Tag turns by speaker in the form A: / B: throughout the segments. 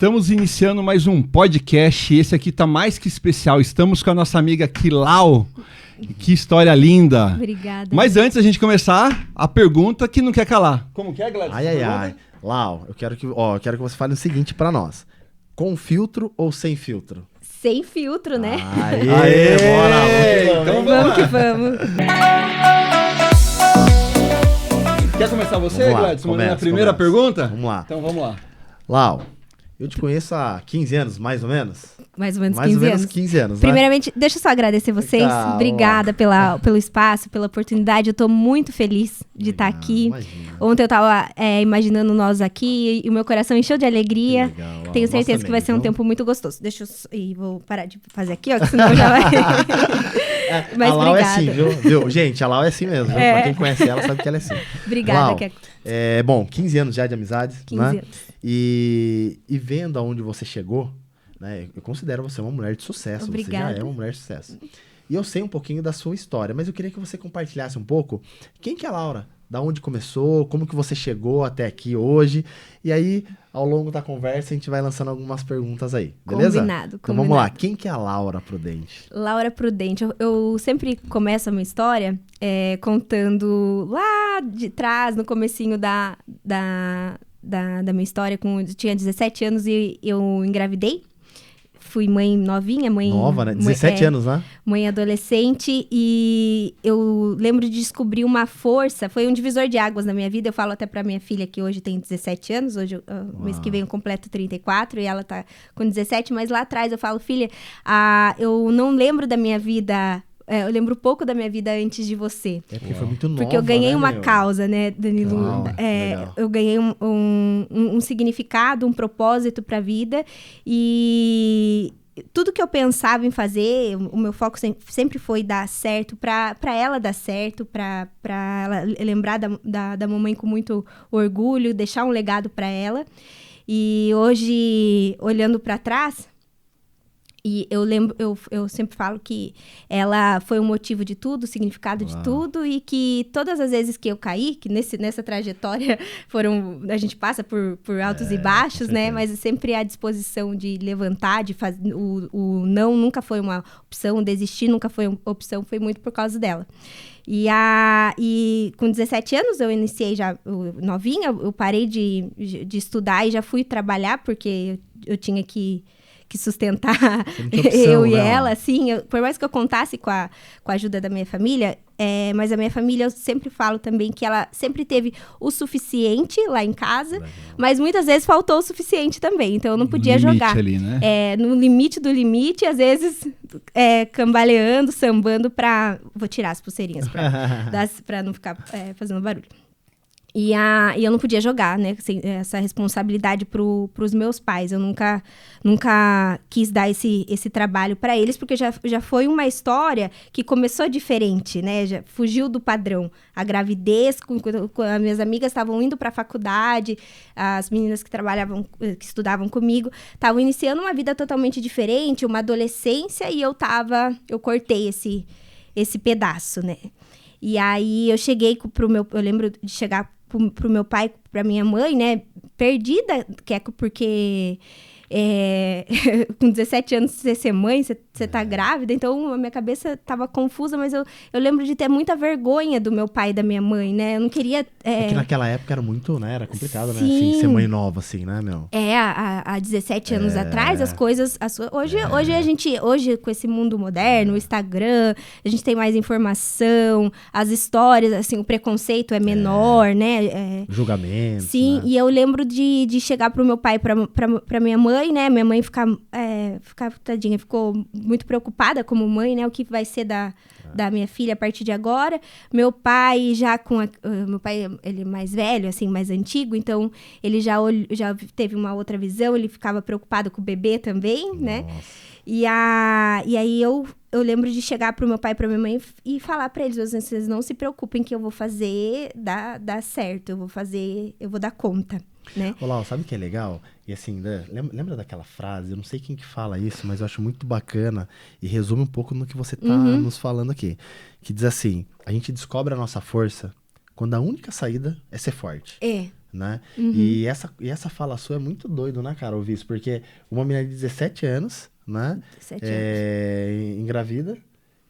A: Estamos iniciando mais um podcast. Esse aqui tá mais que especial. Estamos com a nossa amiga Kilau. Que história linda.
B: Obrigada.
A: Mas antes da gente começar, a pergunta que não quer calar. Como que é, Gladys?
C: Ai. Lau, eu quero que você fale o seguinte pra nós. Com filtro ou sem filtro?
B: Sem filtro, né?
C: Aê, bora.
A: Então
B: Vamos que vamos.
A: Quer começar você,
C: Vamos lá,
A: Gladys? Mandando a primeira pergunta?
C: Vamos lá.
A: Então vamos lá.
C: Lau, eu te conheço há 15 anos, mais ou menos?
B: Mais ou menos
C: Mais
B: 15
C: ou menos
B: anos.
C: 15 anos, né?
B: Primeiramente, deixa eu só agradecer vocês.
C: Calma.
B: Obrigada pelo espaço, pela oportunidade. Eu tô muito feliz de estar aqui.
C: Imagina.
B: Ontem eu tava imaginando nós aqui e o meu coração encheu de alegria.
C: Que legal, Lau.
B: Tenho certeza
C: Nossa,
B: que vai ser um
C: viu?
B: tempo muito gostoso. Deixa eu... E vou parar de fazer aqui, ó, que senão já vai... Mas
C: a Lau
B: obrigada.
C: é assim, viu? Gente, a Lau é assim mesmo. Viu? Pra quem conhece ela, sabe que ela é assim.
B: Obrigada,
C: Lau,
B: Keco.
C: bom, 15 anos já de amizade,
B: 15
C: né?
B: anos.
C: E vendo aonde você chegou, né? Eu considero você uma mulher de sucesso.
B: Obrigada.
C: Você já é uma mulher de sucesso. E eu sei um pouquinho da sua história, mas eu queria que você compartilhasse um pouco quem que é a Laura, da onde começou, como que você chegou até aqui hoje. E aí, ao longo da conversa, a gente vai lançando algumas perguntas aí, beleza?
B: Combinado.
C: Então vamos lá, quem que é a Laura Prudente?
B: Laura Prudente, eu sempre começo a minha história contando lá de trás, no comecinho da minha história, eu tinha 17 anos e eu engravidei. Fui mãe novinha, mãe...
C: Nova, né? 17 anos, né?
B: Mãe adolescente, e eu lembro de descobrir uma força, foi um divisor de águas na minha vida. Eu falo até pra minha filha, que hoje tem 17 anos, hoje, mês que vem eu completo 34, e ela tá com 17, mas lá atrás eu falo, filha, eu não lembro da minha vida... eu lembro pouco da minha vida antes de você.
C: É porque foi muito nova,
B: Porque eu ganhei
C: né,
B: uma
C: meu?
B: causa, né, Danilo?
C: Uau, legal.
B: Eu ganhei um significado, um propósito pra vida. E tudo que eu pensava em fazer, o meu foco sempre foi dar certo, pra ela dar certo, pra ela lembrar da mamãe com muito orgulho, deixar um legado pra ela. E hoje, olhando pra trás... E eu lembro, eu sempre falo que ela foi o motivo de tudo, o significado de tudo, e que todas as vezes que eu caí, que nessa trajetória a gente passa por altos e baixos, né? Mas sempre a disposição de levantar, de fazer, o não nunca foi uma opção, o desistir nunca foi uma opção, foi muito por causa dela. E com 17 anos eu iniciei já novinha, eu parei de estudar e já fui trabalhar, porque eu tinha que sustentar eu e ela, assim, por mais que eu contasse com a ajuda da minha família, mas a minha família, eu sempre falo também que ela sempre teve o suficiente lá em casa, mas muitas vezes faltou o suficiente também, então eu não podia jogar.
A: Ali, né?
B: No limite do limite, às vezes cambaleando, sambando vou tirar as pulseirinhas pra não ficar fazendo barulho. E eu não podia jogar, né, essa responsabilidade pros meus pais. Eu nunca quis dar esse trabalho para eles, porque já foi uma história que começou diferente, né? Já fugiu do padrão. A gravidez, com as minhas amigas estavam indo para a faculdade, as meninas que estudavam comigo, estavam iniciando uma vida totalmente diferente, uma adolescência, e eu cortei esse pedaço, né? E aí eu cheguei eu lembro de chegar pro meu pai, pra minha mãe, né, perdida, porque com 17 anos você ser mãe, você tá grávida, então a minha cabeça tava confusa, mas eu lembro de ter muita vergonha do meu pai e da minha mãe, né, eu não queria...
C: É que naquela época era muito, né, era complicado,
B: Sim.
C: né, assim, ser mãe nova, assim, né, meu?
B: Há 17 anos atrás, as coisas... Hoje, com esse mundo moderno, o Instagram, a gente tem mais informação, as histórias, assim, o preconceito é menor, né?
C: Julgamento,
B: sim,
C: né?
B: E eu lembro de chegar pro meu pai, pra minha mãe, né? Minha mãe tadinha, ficou muito preocupada como mãe, né? O que vai ser da minha filha a partir de agora. Meu pai meu pai, ele é mais velho, assim, mais antigo, então ele já teve uma outra visão, ele ficava preocupado com o bebê também, né? E aí eu lembro de chegar pro meu pai e pra minha mãe e falar pra eles, vocês não se preocupem que eu vou fazer dar certo, eu vou dar conta, né?
C: Olá, sabe o que é legal? E assim, né, lembra daquela frase, eu não sei quem que fala isso, mas eu acho muito bacana e resume um pouco no que você tá nos falando aqui. Que diz assim, a gente descobre a nossa força quando a única saída é ser forte. né? E essa fala sua é muito doido, né, cara, ouvir isso, porque uma menina de 17 anos, né,
B: 17 anos.
C: engravida,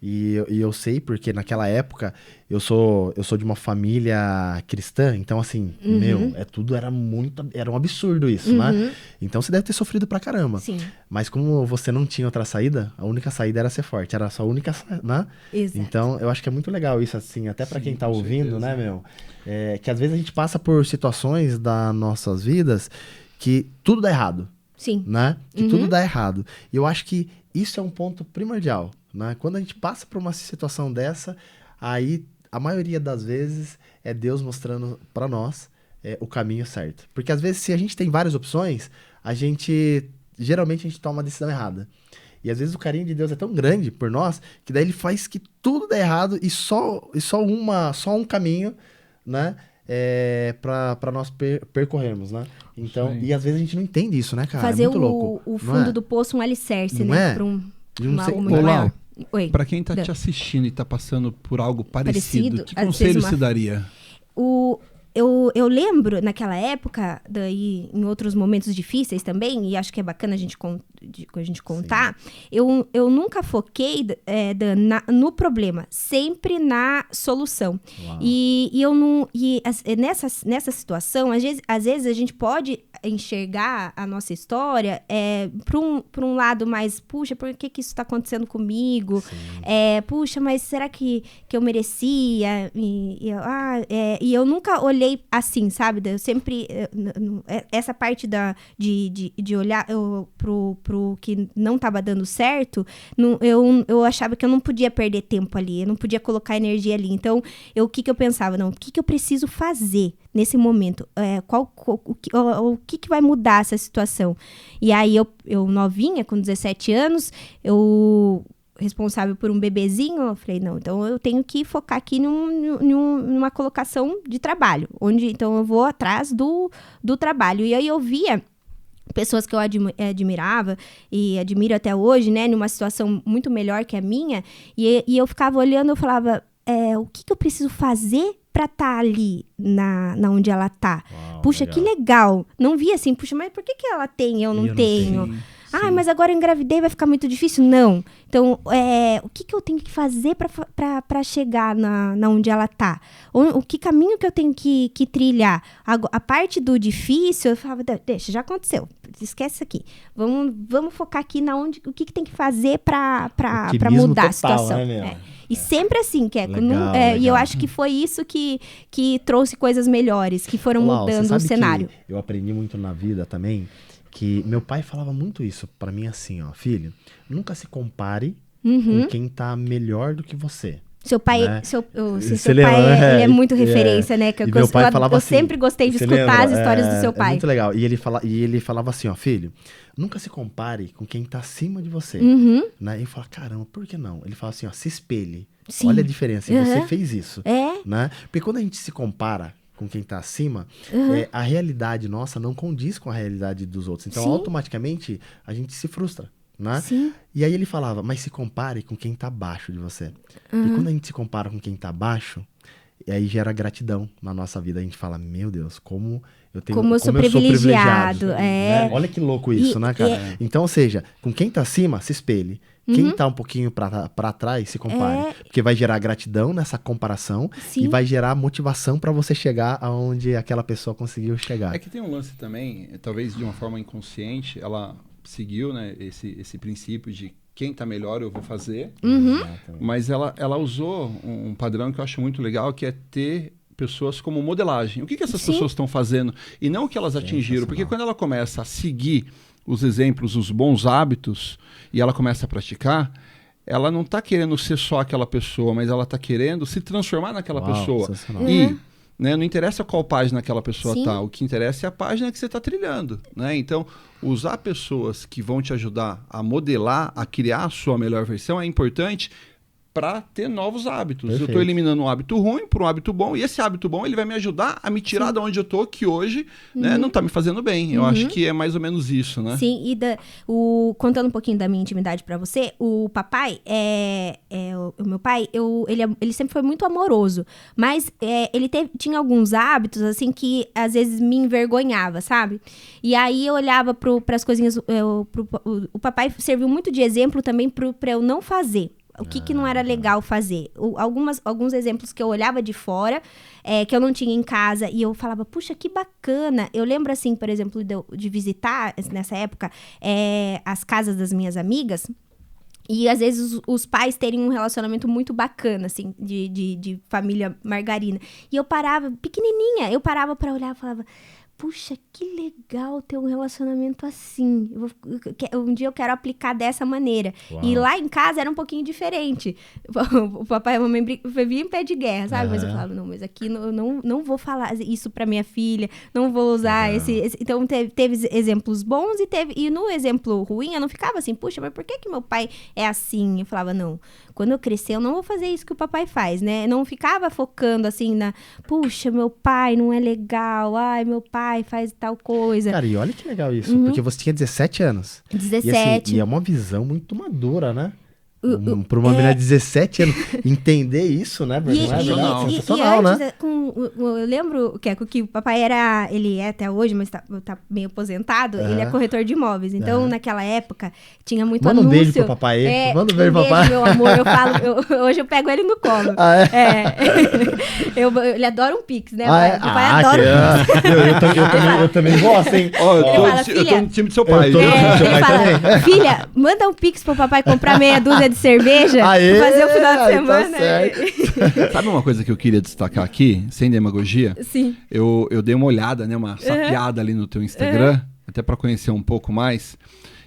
C: e eu sei porque naquela época eu sou de uma família cristã, então assim, era um absurdo isso, né? Então você deve ter sofrido pra caramba.
B: Sim.
C: Mas como você não tinha outra saída, a única saída era ser forte, era a sua única, né?
B: Exato.
C: Então eu acho que é muito legal isso, assim, até pra quem tá
A: com
C: ouvindo,
A: certeza.
C: né, meu? Que às vezes a gente passa por situações das nossas vidas que tudo dá errado,
B: Sim.
C: né? Que tudo dá errado. E eu acho que isso é um ponto primordial, né? Quando a gente passa por uma situação dessa, aí a maioria das vezes é Deus mostrando pra nós o caminho certo. Porque às vezes se a gente tem várias opções, geralmente a gente toma uma decisão errada. E às vezes o carinho de Deus é tão grande por nós, que daí ele faz que tudo dê errado e só um caminho, né? Pra nós percorrermos, né? Então, e às vezes a gente não entende isso, né, cara?
B: Fazer
C: é muito louco.
B: o fundo do poço um alicerce,
C: Não
B: né?
C: é?
B: Pra
C: Eu não sei-
B: algo muito
A: Ô, Lau,
B: maior. Oi.
A: Pra quem tá
B: Dan.
A: te assistindo e tá passando por algo parecido, que
B: às
A: conselho
B: vezes
A: você daria?
B: Eu lembro naquela época, daí em outros momentos difíceis também, e acho que é bacana a gente contar, eu nunca foquei no problema, sempre na solução.
C: Uau.
B: Nessa situação, às vezes a gente pode enxergar a nossa história para um lado mais, puxa, por que isso está acontecendo comigo? Puxa, mas será que eu merecia? E eu nunca olhei assim, sabe? Eu sempre... Essa parte de olhar pro que não estava dando certo, eu achava que eu não podia perder tempo ali, eu não podia colocar energia ali. Então, o que eu pensava? Não, o que eu preciso fazer nesse momento? O que vai mudar essa situação? E aí, eu novinha, com 17 anos, responsável por um bebezinho, eu falei, não, então eu tenho que focar aqui numa colocação de trabalho, então eu vou atrás do trabalho. E aí eu via pessoas que eu admirava e admiro até hoje, né, numa situação muito melhor que a minha, e eu ficava olhando, eu falava, o que eu preciso fazer pra estar ali na onde ela tá?
C: Uau,
B: puxa,
C: legal.
B: que legal. Não via assim, puxa, mas por que ela tem e eu não tenho?
A: Sim.
B: Mas agora eu engravidei, vai ficar muito difícil? Não. Então, o que eu tenho que fazer pra chegar na onde ela tá? Que caminho que eu tenho que trilhar? A parte do difícil, eu falava, deixa, já aconteceu. Esquece isso aqui. Vamos focar aqui o que tem que fazer pra mudar a situação.
C: Né, meu?
B: E sempre assim,
C: Legal,
B: e eu
C: legal.
B: acho que foi isso que trouxe coisas melhores, que foram
C: Lau,
B: mudando
C: você
B: o
C: sabe
B: cenário.
C: que eu aprendi muito na vida também, que meu pai falava muito isso pra mim assim, ó, filho, nunca se compare com quem tá melhor do que você.
B: Seu pai,
C: né?
B: seu
C: Você
B: pai
C: lembra?
B: ele é muito referência, né?
C: E meu pai falava
B: eu
C: assim,
B: sempre gostei de
C: você
B: escutar
C: lembra?
B: as histórias do seu
C: É
B: pai.
C: muito legal. E ele falava assim, ó, filho, nunca se compare com quem tá acima de você.
B: Uhum.
C: Né? E eu falava, caramba, por que não? Ele fala assim, ó, se espelhe.
B: Sim.
C: Olha a diferença, e você
B: Uhum.
C: fez isso. Né? Porque quando a gente se compara com quem tá acima, a realidade nossa não condiz com a realidade dos outros. Então,
B: Sim.
C: automaticamente, a gente se frustra. Né?
B: Sim.
C: E aí ele falava, mas se compare com quem tá abaixo de você. E quando a gente se compara com quem tá abaixo, aí gera gratidão na nossa vida. A gente fala, meu Deus, como eu
B: sou privilegiado.
C: Né? Olha que louco isso, né, cara? Então, ou seja, com quem tá acima, se espelhe. Quem tá um pouquinho pra trás, se compare. Porque vai gerar gratidão nessa comparação.
B: Sim.
C: E vai gerar motivação pra você chegar aonde aquela pessoa conseguiu chegar.
A: É que tem um lance também, talvez de uma forma inconsciente, ela seguiu, né, esse princípio de quem tá melhor eu vou fazer, mas ela usou um padrão que eu acho muito legal, que é ter pessoas como modelagem. O que essas pessoas estão fazendo? E não o que elas atingiram, porque quando ela começa a seguir os exemplos, os bons hábitos, e ela começa a praticar, ela não está querendo ser só aquela pessoa, mas ela está querendo se transformar naquela pessoa. E né, não interessa qual página aquela pessoa está, o que interessa é a página que você está trilhando. Né? Então, usar pessoas que vão te ajudar a modelar, a criar a sua melhor versão é importante para ter novos hábitos.
C: Perfeito.
A: Eu estou eliminando um hábito ruim por um hábito bom, e esse hábito bom ele vai me ajudar a me tirar de onde eu tô, que hoje né, não está me fazendo bem. Eu acho que é mais ou menos isso, né?
B: Sim, e contando um pouquinho da minha intimidade para você, o papai, o meu pai, ele sempre foi muito amoroso, mas ele tinha alguns hábitos, assim, que às vezes me envergonhava, sabe? E aí eu olhava para as coisinhas, o papai serviu muito de exemplo também para eu não fazer. O que não era legal fazer. Alguns exemplos que eu olhava de fora, que eu não tinha em casa, e eu falava, puxa, que bacana. Eu lembro, assim, por exemplo, de visitar, nessa época, as casas das minhas amigas, e às vezes os pais terem um relacionamento muito bacana, assim, de família margarina. E eu parava, pequenininha, pra olhar e falava... Puxa, que legal ter um relacionamento assim. Um dia eu quero aplicar dessa maneira. Uau. E lá em casa era um pouquinho diferente. O papai e a mamãe viviam em pé de guerra, sabe? Mas eu falava, não, mas aqui eu não vou falar isso pra minha filha. Não vou usar esse... Então teve exemplos bons e no exemplo ruim eu não ficava assim, puxa, mas por que meu pai é assim? Eu falava, não, quando eu crescer eu não vou fazer isso que o papai faz, né? Eu não ficava focando assim puxa, meu pai não é legal. Ai, meu pai faz tal coisa.
C: Cara, e olha que legal isso, porque você tinha 17 anos.
B: 17.
C: E é uma visão muito madura, né? Para uma menina de 17 anos entender isso, né?
A: Sensacional,
B: né? Eu lembro que o papai ele é até hoje, mas tá meio aposentado, ele é corretor de imóveis. Então, naquela época, tinha muito anúncio.
C: Manda um beijo pro papai. Manda um beijo pro papai.
B: Meu amor, hoje eu pego ele no colo. Ele adora um Pix, né? O papai adora um Pix.
C: Eu também gosto, hein?
A: Eu tô no time do seu pai.
B: Ele fala, filha, manda um Pix pro papai comprar meia dúzia de cerveja pra fazer o final de semana.
C: Tá
A: Sabe uma coisa que eu queria destacar aqui, sem demagogia?
B: Sim.
A: Eu dei uma olhada, né, uma sapeada ali no teu Instagram, até pra conhecer um pouco mais.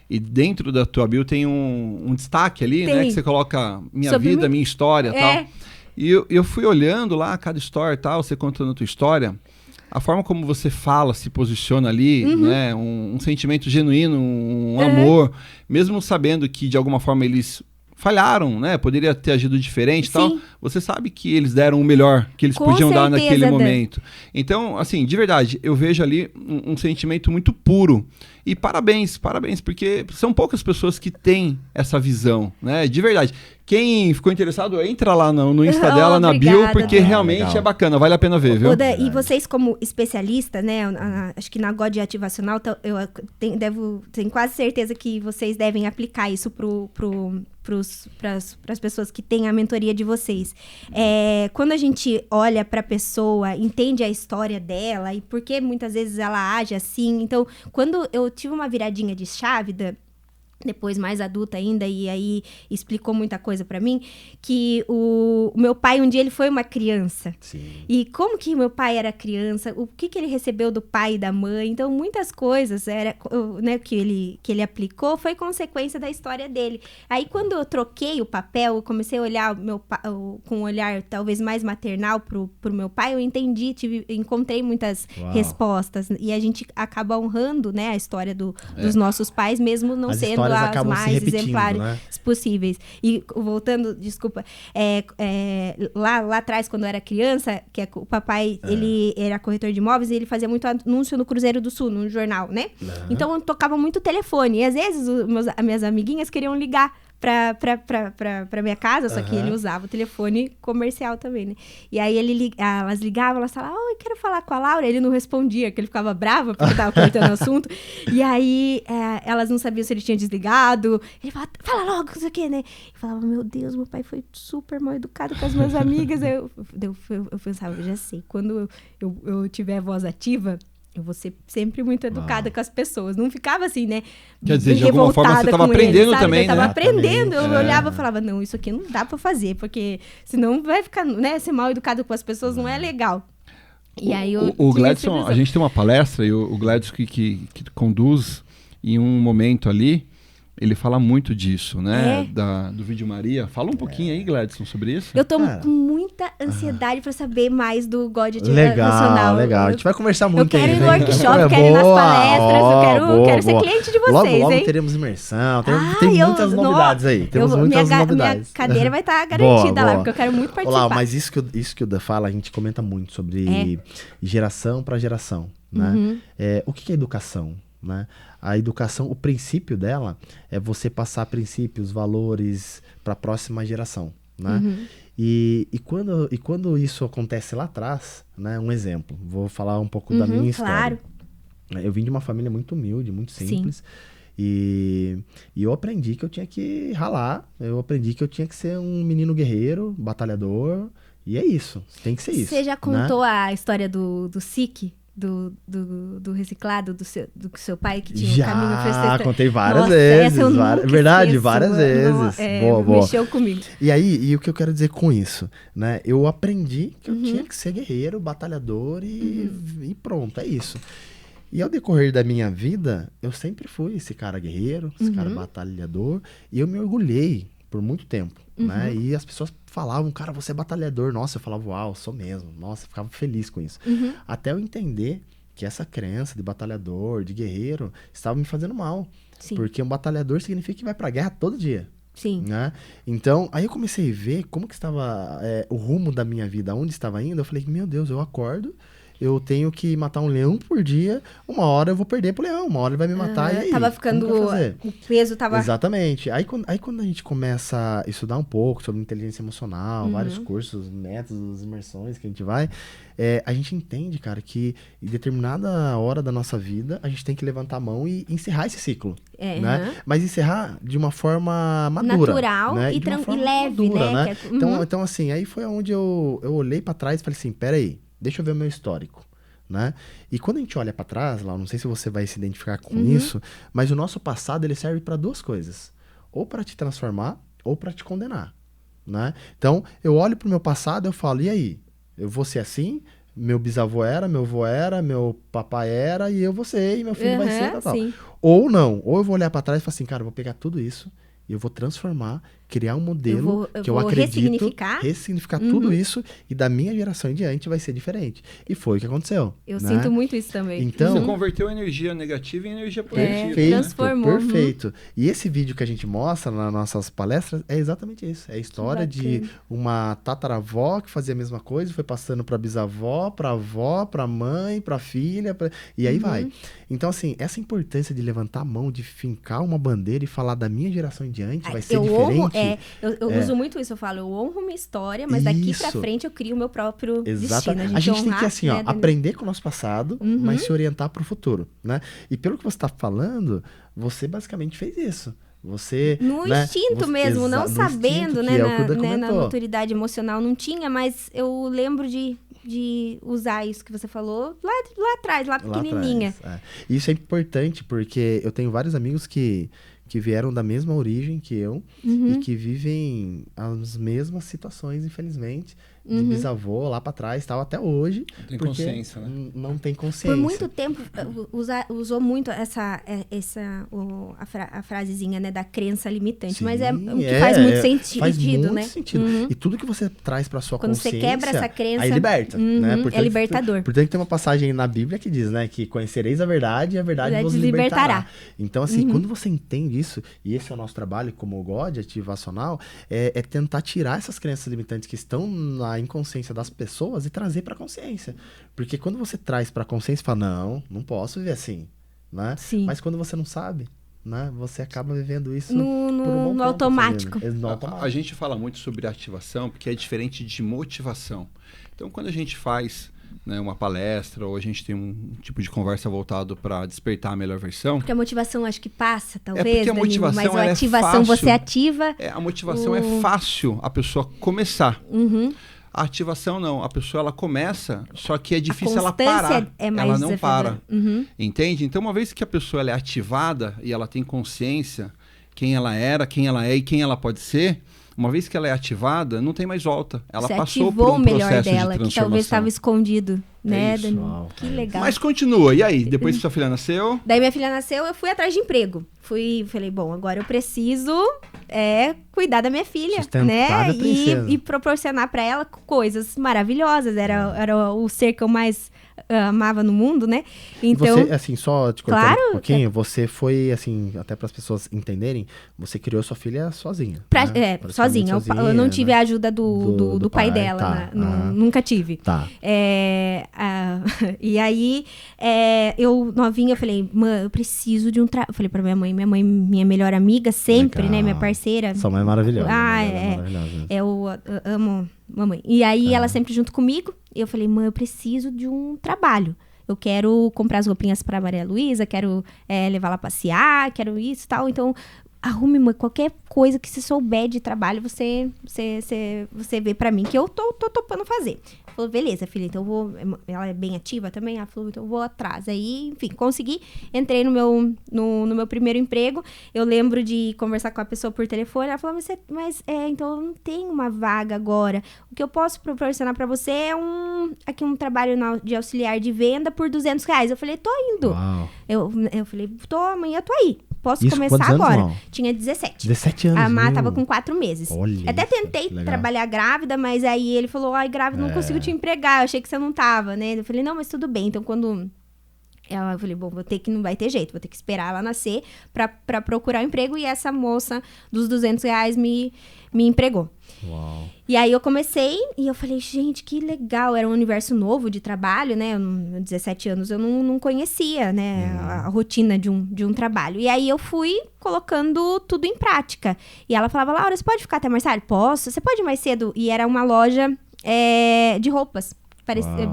A: E dentro da tua bio tem um destaque ali, né, que você coloca minha vida, minha história e tal. E eu fui olhando lá cada história e tal, você contando a tua história. A forma como você fala, se posiciona ali, né? Um sentimento genuíno, um amor. Mesmo sabendo que, de alguma forma, eles falharam, né? Poderia ter agido diferente e tal. Você sabe que eles deram o melhor que eles podiam dar naquele momento. Então, assim, de verdade, eu vejo ali um sentimento muito puro. E parabéns, porque são poucas pessoas que têm essa visão, né? De verdade. Quem ficou interessado, entra lá no Insta dela, na bio, porque realmente é bacana, vale a pena ver, viu?
B: Oda, e vocês como especialistas, né, acho que na God Ativacional, eu tenho quase certeza que vocês devem aplicar isso para as pessoas que têm a mentoria de vocês. Quando a gente olha para a pessoa, entende a história dela e por que muitas vezes ela age assim. Então, quando eu tive uma viradinha de chave depois mais adulta ainda, e aí explicou muita coisa pra mim, que o meu pai, um dia, ele foi uma criança.
C: Sim.
B: E como que meu pai era criança, o que ele recebeu do pai e da mãe, então muitas coisas né, que ele aplicou foi consequência da história dele. Aí quando eu troquei o papel, eu comecei a olhar com um olhar talvez mais maternal pro meu pai, eu encontrei muitas respostas, e a gente acaba honrando, né, a história dos nossos pais, mesmo não sendo as mais exemplares, né, possíveis. E voltando, desculpa, lá atrás, quando eu era criança, o papai, ele era corretor de imóveis e ele fazia muito anúncio no Cruzeiro do Sul, no jornal, né? Então eu tocava muito telefone. E às vezes as minhas amiguinhas queriam ligar pra minha casa, só que ele usava o telefone comercial também, né? E aí elas ligavam, elas falavam, eu quero falar com a Laura. Ele não respondia, porque ele ficava bravo, porque tava cortando o assunto. E aí elas não sabiam se ele tinha desligado. Ele falava, fala logo, não sei o que, né? Eu falava, meu Deus, meu pai foi super mal educado com as minhas amigas. Eu pensava, eu já sei, quando eu tiver voz ativa, eu vou ser sempre muito educada com as pessoas. Não ficava assim, né?
A: Quer dizer, de alguma forma você estava aprendendo também,
B: eu tava
A: né?
B: aprendendo. Eu olhava e falava, não, isso aqui não dá pra fazer, porque senão vai ficar, né? Ser mal educado com as pessoas não é legal. E aí
A: o Gladson, a gente tem uma palestra, e o Gladson que conduz em um momento ali, ele fala muito disso, né? Do Vídeo Maria. Fala um pouquinho aí, Gladson, sobre isso.
B: Eu tô com muita ansiedade pra saber mais do God
C: legal,
B: Nacional.
C: legal. A gente vai conversar muito aí.
B: Eu quero ir no workshop, eu quero ir nas palestras, eu quero ser cliente de vocês,
C: logo
B: hein?
C: Teremos imersão, tem muitas novidades aí. Temos muitas novidades.
B: Minha cadeira vai estar garantida lá, porque eu quero muito participar.
C: Olá, mas isso que o Dan fala, a gente comenta muito sobre geração para geração, né? O que é educação, né? A educação, o princípio dela é você passar princípios, valores para a próxima geração, né? E quando isso acontece lá atrás, né? Um exemplo, vou falar um pouco da minha história. Claro. Eu vim de uma família muito humilde, muito simples. Sim. E eu aprendi que eu tinha que ralar, eu aprendi que eu tinha que ser um menino guerreiro, batalhador, e é isso, tem que ser isso.
B: Você já contou, né, a história do SIC? Do reciclado do seu pai que tinha
C: já,
B: um caminho para
C: contei várias vezes. Verdade,
B: esqueço,
C: várias vezes. Boa.
B: Mexeu comigo.
C: E o que eu quero dizer com isso, né? Eu aprendi que eu tinha que ser guerreiro, batalhador e pronto, é isso. E ao decorrer da minha vida, eu sempre fui esse cara guerreiro, esse cara batalhador, e eu me orgulhei por muito tempo, né? E as pessoas falavam, cara, você é batalhador. Nossa, eu falava, uau, sou mesmo. Nossa, eu ficava feliz com isso. Até eu entender que essa crença de batalhador, de guerreiro, estava me fazendo mal. Sim. Porque um batalhador significa que vai pra guerra todo dia.
B: Sim.
C: Né? Então, aí eu comecei a ver como que estava o rumo da minha vida, onde estava indo. Eu falei, meu Deus, eu acordo, eu tenho que matar um leão por dia, uma hora eu vou perder pro leão, uma hora ele vai me matar, e aí?
B: Tava ficando, o peso tava...
C: Exatamente. Aí quando a gente começa a estudar um pouco sobre inteligência emocional, vários cursos, métodos, imersões que a gente vai, a gente entende, cara, que em determinada hora da nossa vida, a gente tem que levantar a mão e encerrar esse ciclo. Né? Mas encerrar de uma forma madura.
B: Natural, né? e leve,
C: madura, né? Então, assim, aí foi onde eu olhei pra trás e falei assim, peraí, deixa eu ver o meu histórico, né? E quando a gente olha para trás, lá, não sei se você vai se identificar com isso, mas o nosso passado, ele serve para duas coisas. Ou para te transformar, ou para te condenar, né? Então, eu olho pro meu passado e eu falo, e aí? Eu vou ser assim? Meu bisavô era, meu avô era, meu papai era, e eu vou ser, e meu filho vai ser, tal. Ou não, ou eu vou olhar para trás e falar assim, cara, eu vou pegar tudo isso e eu vou transformar, criar um modelo que eu acredito, ressignificar tudo isso, e da minha geração em diante vai ser diferente. E foi o que aconteceu.
B: Eu sinto muito isso também.
A: Então, você converteu a energia negativa em energia positiva.
B: Transformou.
C: Perfeito. E esse vídeo que a gente mostra nas nossas palestras é exatamente isso. É a história de uma tataravó que fazia a mesma coisa, foi passando para bisavó, para avó, para mãe, para filha, e aí vai. Então, assim, essa importância de levantar a mão, de fincar uma bandeira e falar da minha geração em diante vai ser diferente.
B: Eu uso muito isso, eu falo, eu honro minha história, mas daqui pra frente eu crio o meu próprio destino.
C: A gente tem que, assim, aprender com o nosso passado, mas se orientar pro futuro, né? E pelo que você tá falando, você basicamente fez isso. Você,
B: no instinto mesmo, não sabendo, né? Na maturidade emocional não tinha, mas eu lembro de usar isso que você falou lá atrás, lá pequenininha.
C: Isso é importante, porque eu tenho vários amigos que vieram da mesma origem que eu e que vivem as mesmas situações, infelizmente, de bisavô lá pra trás, tal, até hoje.
A: Não tem consciência, né?
C: Não tem consciência.
B: Por muito tempo, usou muito a frasezinha, né, da crença limitante. Sim, mas o que faz muito sentido,
C: faz muito
B: né?
C: sentido. E tudo que você traz pra sua consciência...
B: Quando você quebra essa crença...
C: Aí liberta, né? Portanto,
B: é libertador.
C: Portanto, tem uma passagem na Bíblia que diz, né, que conhecereis a verdade e a verdade vos libertará. Então, assim, quando você entende isso, e esse é o nosso trabalho como God ativacional, é tentar tirar essas crenças limitantes que estão na inconsciência das pessoas e trazer para a consciência. Porque quando você traz para a consciência, fala, não posso viver assim, né? Sim. Mas quando você não sabe, né, você acaba vivendo isso
B: no automático.
A: A gente fala muito sobre ativação porque é diferente de motivação. Então, quando a gente faz, né, uma palestra ou a gente tem um tipo de conversa voltado para despertar a melhor versão.
B: Porque a motivação acho que passa, talvez,
A: porque a motivação,
B: Danilo, mas a ativação você ativa.
A: A motivação é fácil a pessoa começar. A ativação não, a pessoa ela começa, só que é difícil ela parar, ela não para, entende? Então uma vez que a pessoa ela é ativada e ela tem consciência quem ela era, quem ela é e quem ela pode ser, uma vez que ela é ativada, não tem mais volta. Ela passou por um processo de transformação.
B: Que talvez estava escondido né,
A: isso.
B: Dani? Que legal.
A: Mas continua, e aí? Depois que sua filha nasceu?
B: Daí minha filha nasceu, eu fui atrás de emprego. Falei, bom, agora eu preciso cuidar da minha filha, né? E proporcionar pra ela coisas maravilhosas. Era o ser que eu mais amava no mundo, né? Então,
C: você, assim, só te cortando um pouquinho, você foi, assim, até para as pessoas entenderem, você criou sua filha sozinha.
B: Né? Sozinha. Eu não tive a ajuda do pai dela,
C: tá.
B: Nunca tive.
C: Tá.
B: E aí, eu novinha, eu falei, mãe, eu preciso de um trabalho. Falei pra minha mãe, minha melhor amiga sempre,
C: Legal.
B: né? Minha parceira.
C: Sua mãe é maravilhosa.
B: Maravilhosa. Eu amo mamãe. E aí, ela sempre junto comigo. E eu falei, mãe, eu preciso de um trabalho. Eu quero comprar as roupinhas pra Maria Luísa, quero levá-la a passear, quero isso e tal. Então, arrume, mãe, qualquer coisa que você souber de trabalho, você vê pra mim, que eu tô topando fazer. Falou, beleza, filha, então eu vou... Ela é bem ativa também, ela falou, então eu vou atrás. Aí, enfim, consegui, entrei no meu primeiro emprego. Eu lembro de conversar com a pessoa por telefone, ela falou, então eu não tenho uma vaga agora. O que eu posso proporcionar pra você é um trabalho de auxiliar de venda por R$200. Eu falei, tô indo.
C: Uau.
B: Eu falei, amanhã eu tô aí. Posso
C: Isso,
B: começar
C: quantos
B: agora.
C: anos,
B: Tinha 17.
C: 17 anos.
B: A Má tava com 4 meses.
C: Olha
B: até
C: isso,
B: tentei trabalhar grávida, mas aí ele falou, grávida, não consigo te empregar. Eu achei que você não tava, né? Eu falei, não, mas tudo bem. Então, quando... eu falei, bom, não vai ter jeito. Vou ter que esperar ela nascer pra procurar um emprego. E essa moça dos R$200 me empregou.
C: Uau.
B: E aí eu comecei e eu falei, gente, que legal. Era um universo novo de trabalho, né? 17 anos eu não conhecia, né? A rotina de um trabalho. E aí eu fui colocando tudo em prática. E ela falava, Laura, você pode ficar até mais tarde? Posso. Você pode ir mais cedo? E era uma loja de roupas.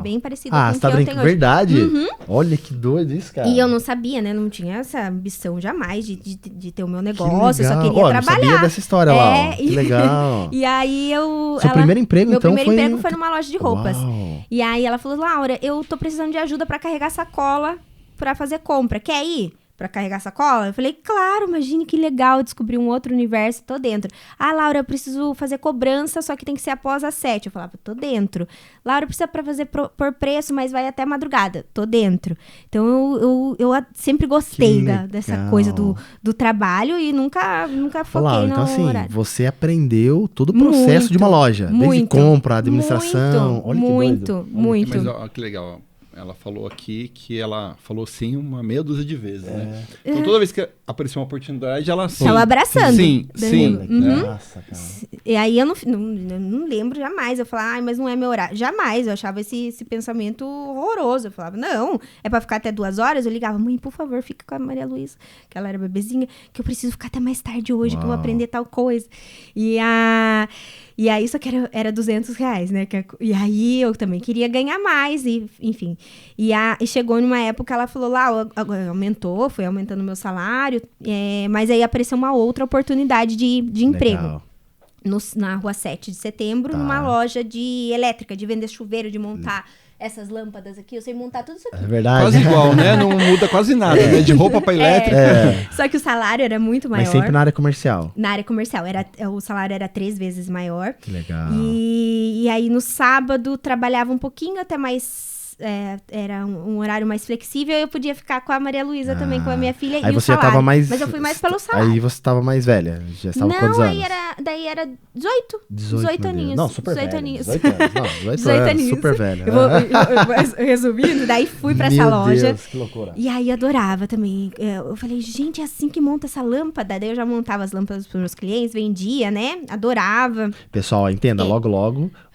B: Bem parecido com o que eu tenho hoje.
C: Verdade? Uhum. Olha que doido isso, cara.
B: E eu não sabia, né? Não tinha essa ambição jamais de ter o meu negócio. Eu só queria trabalhar.
C: Não sabia dessa história lá. Que legal.
B: E aí
C: Seu primeiro emprego,
B: meu
C: então,
B: primeiro emprego foi numa loja de roupas.
C: Uau.
B: E aí ela falou, Laura, eu tô precisando de ajuda pra carregar sacola pra fazer compra. Quer ir? Pra carregar sacola? Eu falei, claro, imagine que legal, descobri um outro universo, tô dentro. Laura, eu preciso fazer cobrança, só que tem que ser após as 7. Eu falava, tô dentro. Laura, precisa pra fazer por preço, mas vai até madrugada. Tô dentro. Então, eu sempre gostei dessa coisa do trabalho e nunca foquei
C: Laura,
B: no
C: então, assim,
B: horário.
C: você aprendeu todo o processo de uma loja. Desde compra, administração. Olha que doido.
B: Muito.
A: Mas ó, que legal, ela falou aqui que ela falou sim uma meia dúzia de vezes, né? Então, toda vez que apareceu uma oportunidade, ela sim.
B: Ela abraçando.
A: Sim.
C: Nossa, cara.
B: E aí, eu não lembro jamais. Eu falava, mas não é meu horário. Jamais. Eu achava esse pensamento horroroso. Eu falava, não, é pra ficar até 2 horas? Eu ligava, mãe, por favor, fica com a Maria Luísa, que ela era bebezinha, que eu preciso ficar até mais tarde hoje, que eu vou aprender tal coisa. E aí, só que era R$200, né? E aí, eu também queria ganhar mais, e enfim. E chegou numa época, ela falou, lá, foi aumentando o meu salário, mas aí apareceu uma outra oportunidade de emprego. Na rua 7 de setembro, numa loja de elétrica, de vender chuveiro, de montar essas lâmpadas aqui. Eu sei montar tudo isso aqui.
C: É verdade.
A: Quase igual, né? Não muda quase nada, né? De roupa pra elétrica.
B: Só que o salário era muito maior.
C: Mas sempre na área comercial.
B: Na área comercial. O salário era 3 vezes maior.
C: Que legal.
B: E aí, no sábado, trabalhava um pouquinho até mais... era um horário mais flexível. Eu podia ficar com a Maria Luísa também, com a minha filha.
C: Aí
B: e
C: você
B: o salário.
C: Tava mais...
B: Mas eu fui mais pelo salário.
C: Aí você tava mais velha. Já estava com quantos anos?
B: Daí era 18. 18 aninhos.
C: Não, super
B: 18
C: velha.
B: aninhos.
C: 18 anos. Não, 18 anos. Super velha.
B: Resumindo, daí fui pra essa loja.
C: Meu Deus, que loucura.
B: E aí adorava também. Eu falei, gente, é assim que monta essa lâmpada. Daí eu já montava as lâmpadas pros meus clientes, vendia, né? Adorava.
C: Pessoal, entenda, logo,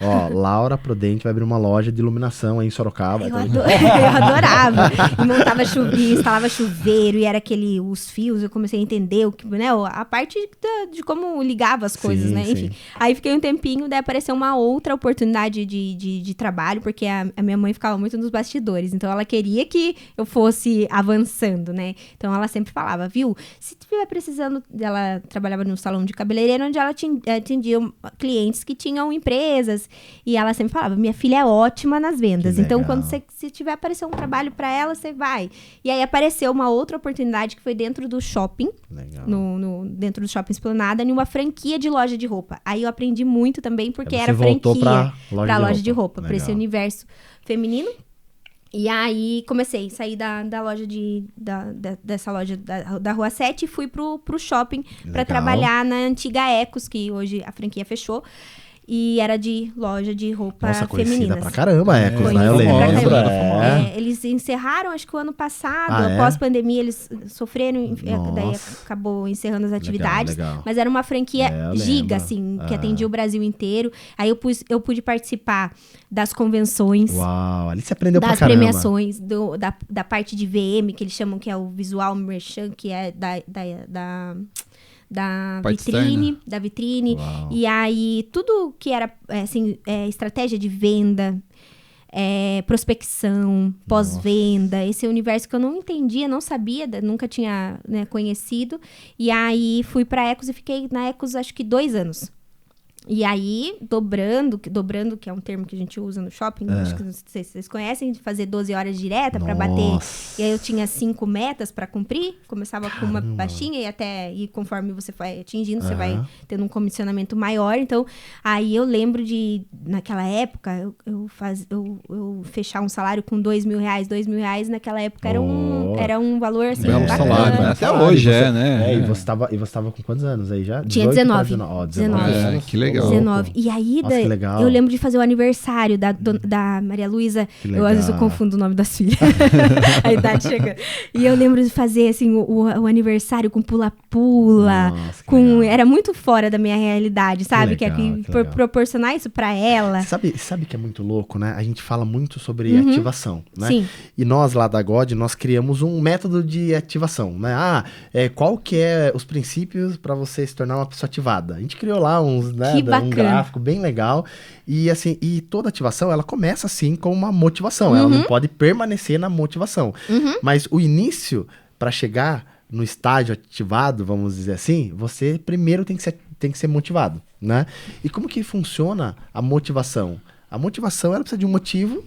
C: ó, Laura Prudente vai abrir uma loja de iluminação aí em Sorocaba.
B: Eu adorava. E montava instalava chuveiro, e era os fios, eu comecei a entender a parte de como ligava as coisas, né? Enfim. Aí fiquei um tempinho, daí apareceu uma outra oportunidade de trabalho, porque a minha mãe ficava muito nos bastidores, então ela queria que eu fosse avançando, né? Então ela sempre falava, viu, se estiver precisando, ela trabalhava num salão de cabeleireiro, onde ela atendia clientes que tinham empresas, e ela sempre falava, minha filha é ótima nas vendas, então quando se tiver aparecer um trabalho pra ela, você vai. E aí apareceu uma outra oportunidade que foi dentro do shopping, dentro do Shopping Esplanada, em uma franquia de loja de roupa. Aí eu aprendi muito também, porque era franquia pra loja de roupa, pra esse universo feminino. E aí comecei, saí da loja dessa loja da Rua 7 e fui pro shopping para trabalhar na antiga Ecos, que hoje a franquia fechou. E era de loja de roupa feminina.
C: Pra caramba a Ecos, né? Eu lembro.
B: Eles encerraram, acho que o ano passado, após pandemia, eles sofreram, daí acabou encerrando as atividades. Legal. Mas era uma franquia giga, assim, que atendia o Brasil inteiro. Aí eu pude participar das convenções.
C: Uau, ali você aprendeu pra caramba.
B: Das premiações, da parte de VM, que eles chamam que é o Visual Merchant, que é da vitrine.
C: Uau.
B: E aí tudo que era assim, estratégia de venda, prospecção, pós-venda, esse universo que eu não entendia, não sabia, nunca tinha, né, conhecido. E aí fui pra Ecos e fiquei na Ecos acho que 2 anos. E aí, dobrando, que é um termo que a gente usa no shopping, acho que não sei se vocês conhecem, de fazer 12 horas direta para bater. E aí eu tinha 5 metas para cumprir, começava com uma baixinha e conforme você vai atingindo, você vai tendo um comissionamento maior. Então, aí eu lembro de, naquela época, eu fechar um salário com R$2.000, naquela época era um valor assim,
A: bacana. Salário, né? Até hoje né?
C: E você tava com quantos anos aí já?
B: Tinha 19.
C: 19.
A: Que legal.
B: 19. E aí, eu lembro de fazer o aniversário da Maria Luísa. Eu às vezes eu confundo o nome das filhas. A idade chegando. E eu lembro de fazer, assim, o aniversário com pula-pula. Era muito fora da minha realidade, sabe? Que proporcionar isso pra ela.
C: Sabe que é muito louco, né? A gente fala muito sobre ativação, né?
B: Sim.
C: E nós, lá da God, nós criamos um método de ativação, né? Qual que é os princípios pra você se tornar uma pessoa ativada? A gente criou lá uns, né? Um gráfico bem legal. E assim, toda ativação, ela começa assim com uma motivação. Ela não pode permanecer na motivação. Mas o início, para chegar no estágio ativado, vamos dizer assim, você primeiro tem que ser motivado, né? E como que funciona a motivação? A motivação, ela precisa de um motivo,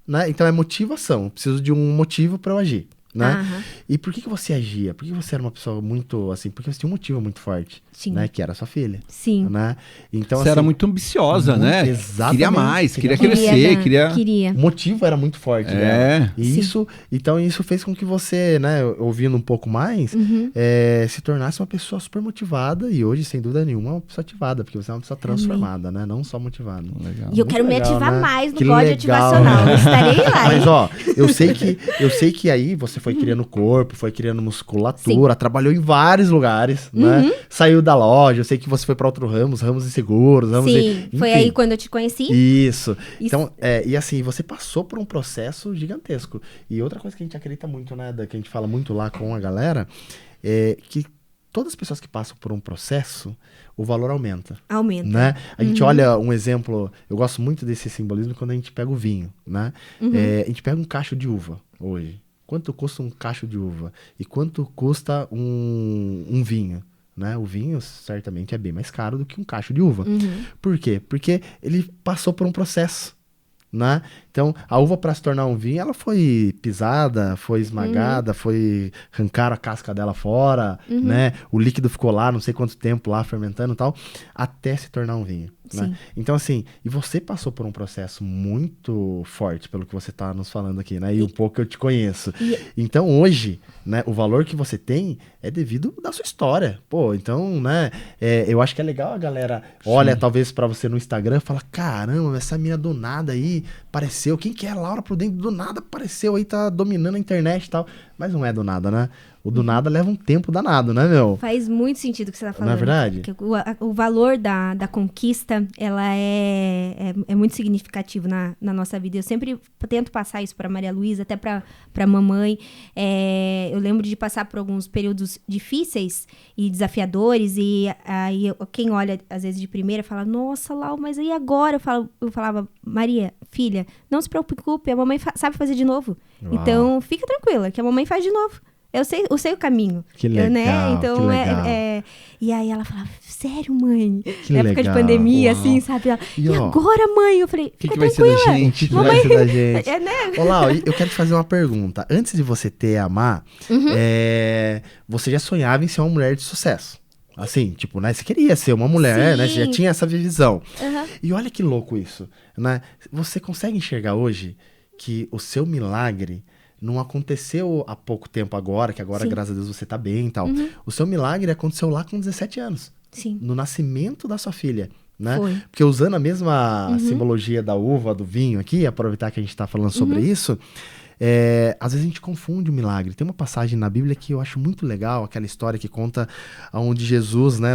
C: né? Então é motivação. Eu preciso de um motivo para eu agir. Né? E por que você agia? Por que você era uma pessoa muito, assim, porque você tinha um motivo muito forte, né? Que era a sua filha.
B: Sim.
C: Né? Então,
A: você era muito ambiciosa, né?
C: Exatamente.
A: Queria mais, queria crescer,
B: queria.
C: O motivo era muito forte, né? E então isso fez com que você, né, ouvindo um pouco mais, se tornasse uma pessoa super motivada e hoje, sem dúvida nenhuma, uma pessoa ativada, porque você é uma pessoa transformada, né? Não só motivada.
B: Legal. E eu quero me ativar mais no God Ativacional.
C: Né?
B: Eu estarei lá.
C: Mas, ó, eu sei que aí você foi criando corpo, foi criando musculatura, trabalhou em vários lugares, né? Saiu da loja, eu sei que você foi para outros ramos de seguros.
B: Foi aí quando eu te conheci.
C: Isso. Então, e assim, você passou por um processo gigantesco. E outra coisa que a gente acredita muito, né, que a gente fala muito lá com a galera, é que todas as pessoas que passam por um processo, o valor aumenta.
B: Aumenta.
C: Né? A gente olha um exemplo, eu gosto muito desse simbolismo quando a gente pega o vinho, né? A gente pega um cacho de uva hoje. Quanto custa um cacho de uva? E quanto custa um vinho? Né? O vinho, certamente, é bem mais caro do que um cacho de uva. Por quê? Porque ele passou por um processo. Né? Então, a uva, para se tornar um vinho, ela foi pisada, foi esmagada, arrancaram a casca dela fora, né? O líquido ficou lá, não sei quanto tempo lá, fermentando e tal, até se tornar um vinho. Né? Então, assim, e você passou por um processo muito forte, pelo que você está nos falando aqui, né? E o pouco que eu te conheço. Então, hoje, né, o valor que você tem é devido da sua história. Pô, então, né, eu acho que é legal a galera olha, talvez, para você no Instagram e fala, caramba, essa mina do nada aí apareceu. Quem que é a Laura Prudente? Do nada apareceu aí, tá dominando a internet e tal. Mas não é do nada, né? O do nada leva um tempo danado, né, meu?
B: Faz muito sentido o que você tá falando.
C: Não é verdade?
B: O valor da conquista, ela é muito significativo na nossa vida. Eu sempre tento passar isso pra Maria Luísa, até pra mamãe. Eu lembro de passar por alguns períodos difíceis e desafiadores, e aí quem olha, às vezes, de primeira, fala, nossa, Lau, mas e agora? Eu falava, Maria, filha, não se preocupe, a mamãe sabe fazer de novo. Uau. Então, fica tranquila, que a mamãe faz de novo. Eu sei o caminho.
C: Que legal,
B: né? Então,
C: que legal.
B: E aí ela falava, sério, mãe?
C: Que
B: na época
C: legal.
B: de pandemia,
C: Uau.
B: assim, sabe? Ela, e agora, mãe? Eu falei, fica tranquila.
A: Vai ser da gente?
B: Mamãe...
C: Vai ser da gente.
B: Né?
C: Ô, Lau, eu quero te fazer uma pergunta. Antes de você ter a Má, você já sonhava em ser uma mulher de sucesso. Assim, tipo, né? Você queria ser uma mulher, né? Você já tinha essa visão. E olha que louco isso, né? Você consegue enxergar hoje que o seu milagre não aconteceu há pouco tempo agora, que agora, graças a Deus, você tá bem e tal. O seu milagre aconteceu lá com 17 anos.
B: Sim.
C: No nascimento da sua filha, né?
B: Foi.
C: Porque usando a mesma simbologia da uva, do vinho aqui, aproveitar que a gente tá falando sobre isso, às vezes a gente confunde o milagre. Tem uma passagem na Bíblia que eu acho muito legal, aquela história que conta onde Jesus, né,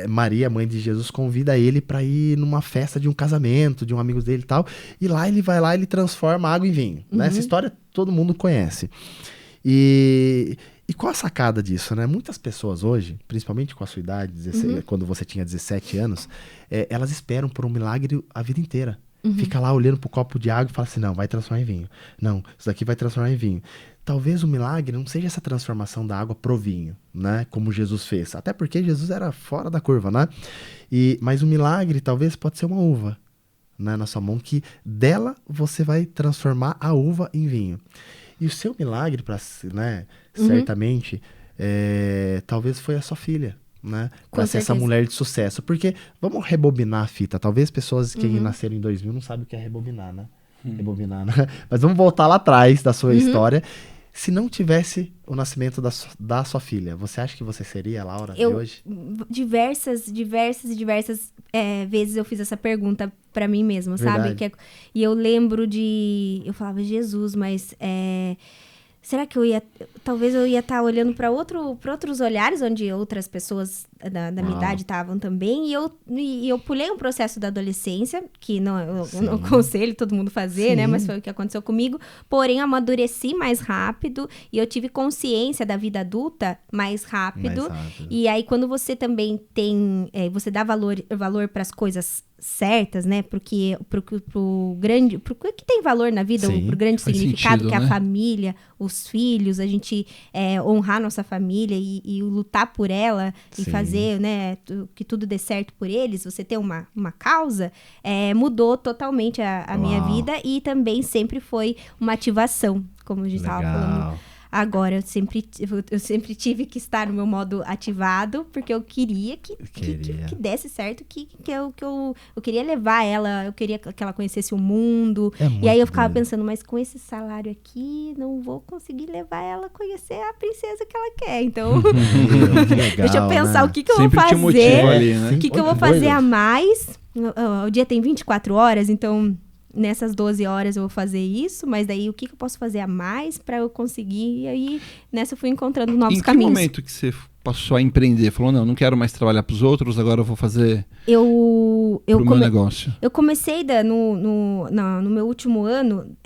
C: Maria, mãe de Jesus, convida ele para ir numa festa de um casamento, de um amigo dele e tal, e lá ele vai lá e ele transforma água em vinho. Né? Essa história todo mundo conhece. E qual a sacada disso, né? Muitas pessoas hoje, principalmente com a sua idade, 16, quando você tinha 17 anos, elas esperam por um milagre a vida inteira. Fica lá olhando pro copo de água e fala assim, não, vai transformar em vinho. Não, isso daqui vai transformar em vinho. Talvez o milagre não seja essa transformação da água pro vinho, né? Como Jesus fez. Até porque Jesus era fora da curva, né? Mas o milagre talvez pode ser uma uva, né, na sua mão, que dela você vai transformar a uva em vinho. E o seu milagre, né, certamente, talvez foi a sua filha, né? Pra ser essa mulher de sucesso. Porque, vamos rebobinar a fita. Talvez pessoas que nasceram em 2000 não sabem o que é rebobinar, né? Rebobinar, né? Mas vamos voltar lá atrás da sua história. Se não tivesse o nascimento da sua filha, você acha que você seria a Laura de hoje?
B: Diversas vezes eu fiz essa pergunta pra mim mesma, sabe? E eu lembro eu falava, Jesus, mas será que talvez eu ia estar olhando para outros olhares, onde outras pessoas da minha idade estavam também, e eu pulei um processo da adolescência, que eu não aconselho todo mundo fazer, né, mas foi o que aconteceu comigo, porém amadureci mais rápido, e eu tive consciência da vida adulta mais rápido. E aí quando você também você dá valor para as coisas certas, né, pro que tem valor na vida, pro grande significado, que é a família, os filhos, a gente honrar nossa família e lutar por ela e fazer, né, que tudo dê certo por eles, você ter uma causa, mudou totalmente a minha vida, e também sempre foi uma ativação, como a gente estava falando. Agora, eu sempre tive que estar no meu modo ativado, porque eu queria que desse certo, que eu queria levar ela, eu queria que ela conhecesse o mundo. E aí eu ficava pensando, mas com esse salário aqui, não vou conseguir levar ela a conhecer a princesa que ela quer. Então, legal, deixa eu pensar, né? O que eu vou fazer,
A: ali, né?
B: O que eu vou fazer a mais. O dia tem 24 horas, então... Nessas 12 horas eu vou fazer isso, mas daí o que eu posso fazer a mais para eu conseguir? E aí, nessa eu fui encontrando novos caminhos.
A: Em que momento que você passou a empreender? Falou, não quero mais trabalhar para os outros, agora eu vou fazer pro meu negócio. Eu
B: comecei no meu último ano,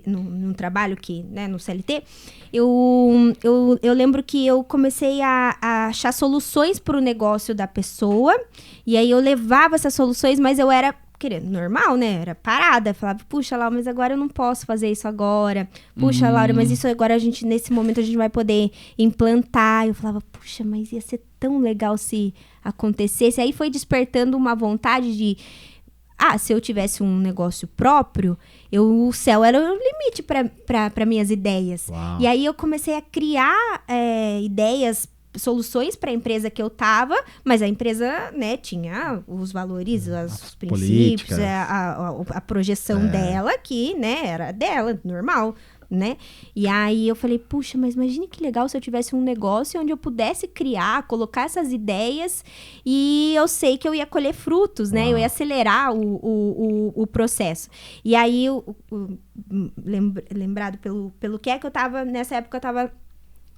B: no trabalho né, no CLT, eu lembro que eu comecei a achar soluções para o negócio da pessoa, e aí eu levava essas soluções, mas eu era normal, né? Era parada. Falava, puxa, Laura, mas agora eu não posso fazer isso agora. Puxa, Laura, mas isso agora nesse momento a gente vai poder implantar. Eu falava, puxa, mas ia ser tão legal se acontecesse. Aí foi despertando uma vontade de... se eu tivesse um negócio próprio, o céu era o limite para minhas ideias. Uau. E aí eu comecei a criar ideias, soluções para a empresa que eu tava, mas a empresa, né, tinha os valores, os princípios, a projeção dela, que, né, era dela, normal, né? E aí eu falei, puxa, mas imagine que legal se eu tivesse um negócio onde eu pudesse criar, colocar essas ideias, e eu sei que eu ia colher frutos, né? Eu ia acelerar o processo. E aí, lembrado pelo que eu tava, nessa época eu tava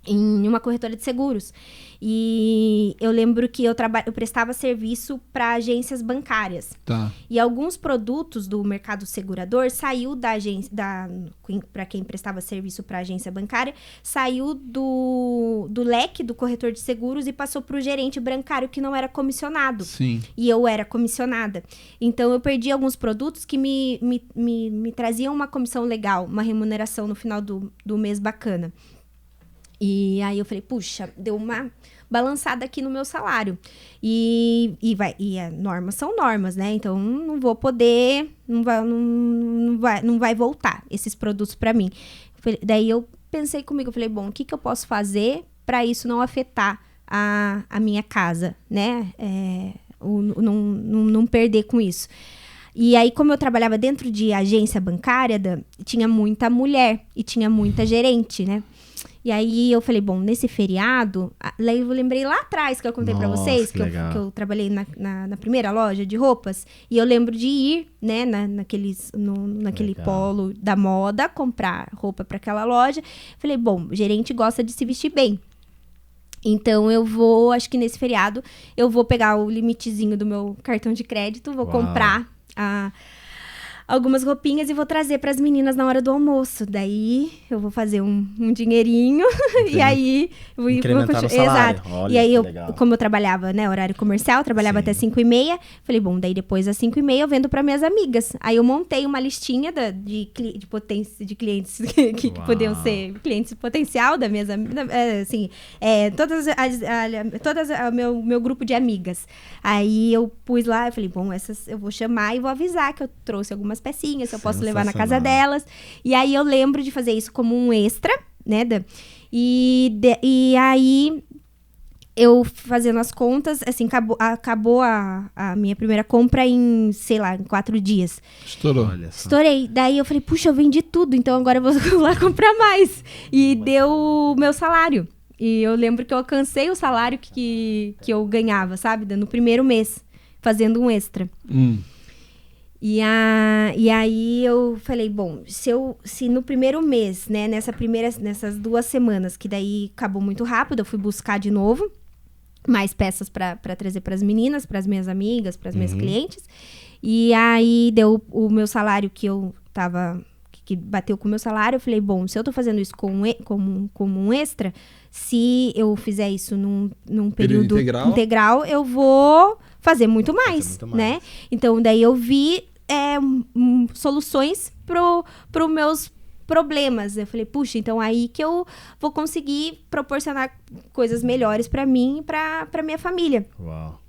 B: em uma corretora de seguros. E eu lembro que eu prestava serviço para agências bancárias.
A: Tá.
B: E alguns produtos do mercado segurador saiu da agência, para quem prestava serviço para agência bancária, saiu do leque do corretor de seguros e passou para o gerente bancário, que não era comissionado.
A: Sim.
B: E eu era comissionada. Então eu perdi alguns produtos que me traziam uma comissão legal, uma remuneração no final do mês bacana. E aí eu falei, puxa, deu uma balançada aqui no meu salário. E normas são normas, né? Então não vou poder, não vai voltar esses produtos para mim. Daí eu pensei comigo, eu falei, bom, o que eu posso fazer para isso não afetar a minha casa, né? Não perder com isso. E aí, como eu trabalhava dentro de agência bancária, tinha muita mulher e tinha muita gerente, né? E aí eu falei, bom, nesse feriado... Aí eu lembrei lá atrás que eu contei pra vocês, que eu trabalhei na primeira loja de roupas. E eu lembro de ir, né, naquele polo da moda, comprar roupa pra aquela loja. Falei, bom, o gerente gosta de se vestir bem. Então eu vou, acho que nesse feriado, eu vou pegar o limitezinho do meu cartão de crédito, vou comprar algumas roupinhas e vou trazer para as meninas na hora do almoço. Daí eu vou fazer um dinheirinho e aí vou
C: incrementar o salário.
B: Exato.
C: Olha,
B: e aí como eu trabalhava, né, horário comercial, trabalhava até 5h30, falei, bom, daí depois das 5h30 eu vendo para minhas amigas. Aí eu montei uma listinha de clientes que podiam ser clientes potencial das minhas amigas, assim, todas meu grupo de amigas. Aí eu pus lá, eu falei, bom, essas eu vou chamar e vou avisar que eu trouxe algumas pecinhas, se eu posso levar na casa delas. E aí eu lembro de fazer isso como um extra, né? E aí eu fazendo as contas, assim, acabou a minha primeira compra em 4 dias. Estourei. Daí eu falei, puxa, eu vendi tudo, então agora eu vou lá comprar mais. E deu o meu salário. E eu lembro que eu alcancei o salário que eu ganhava, sabe? No primeiro mês, fazendo um extra. E aí eu falei, bom, se no primeiro mês, né, nessas 2 semanas, que daí acabou muito rápido, eu fui buscar de novo mais peças para trazer para as meninas, para as minhas amigas, para as minhas clientes. E aí deu o meu salário que bateu com o meu salário. Eu falei, bom, se eu tô fazendo isso como um extra, se eu fizer isso num período integral, eu vou fazer muito mais, né? Então, daí eu vi soluções pro meus problemas. Eu falei, puxa, então aí que eu vou conseguir proporcionar coisas melhores para mim e pra minha família.
C: Uau.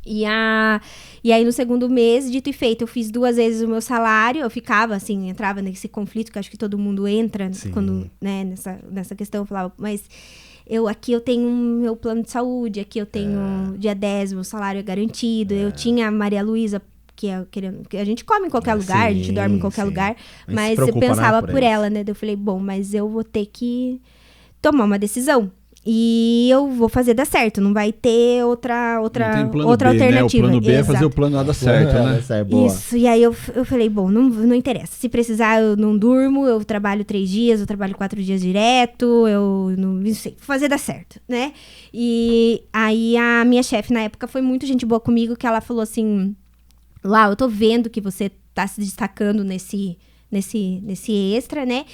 B: E aí, no segundo mês, dito e feito, eu fiz 2 vezes o meu salário. Eu ficava, assim, entrava nesse conflito que acho que todo mundo entra quando, né, nessa questão. Eu falava, mas aqui eu tenho meu plano de saúde, aqui eu tenho dia 10, meu salário é garantido. Eu tinha a Maria Luísa, que a gente come em qualquer lugar, a gente dorme em qualquer lugar, mas eu pensava por ela, né? Eu falei, bom, mas eu vou ter que tomar uma decisão. E eu vou fazer dar certo, não vai ter outra alternativa.
A: Né? O plano B é fazer o plano A dar certo, né?
B: Isso, e aí eu falei, bom, não interessa. Se precisar, eu não durmo, eu trabalho 3 dias, eu trabalho 4 dias direto, eu não sei, fazer dar certo, né? E aí a minha chefe na época foi muito gente boa comigo, que ela falou assim, Lau, eu tô vendo que você tá se destacando nesse extra, né?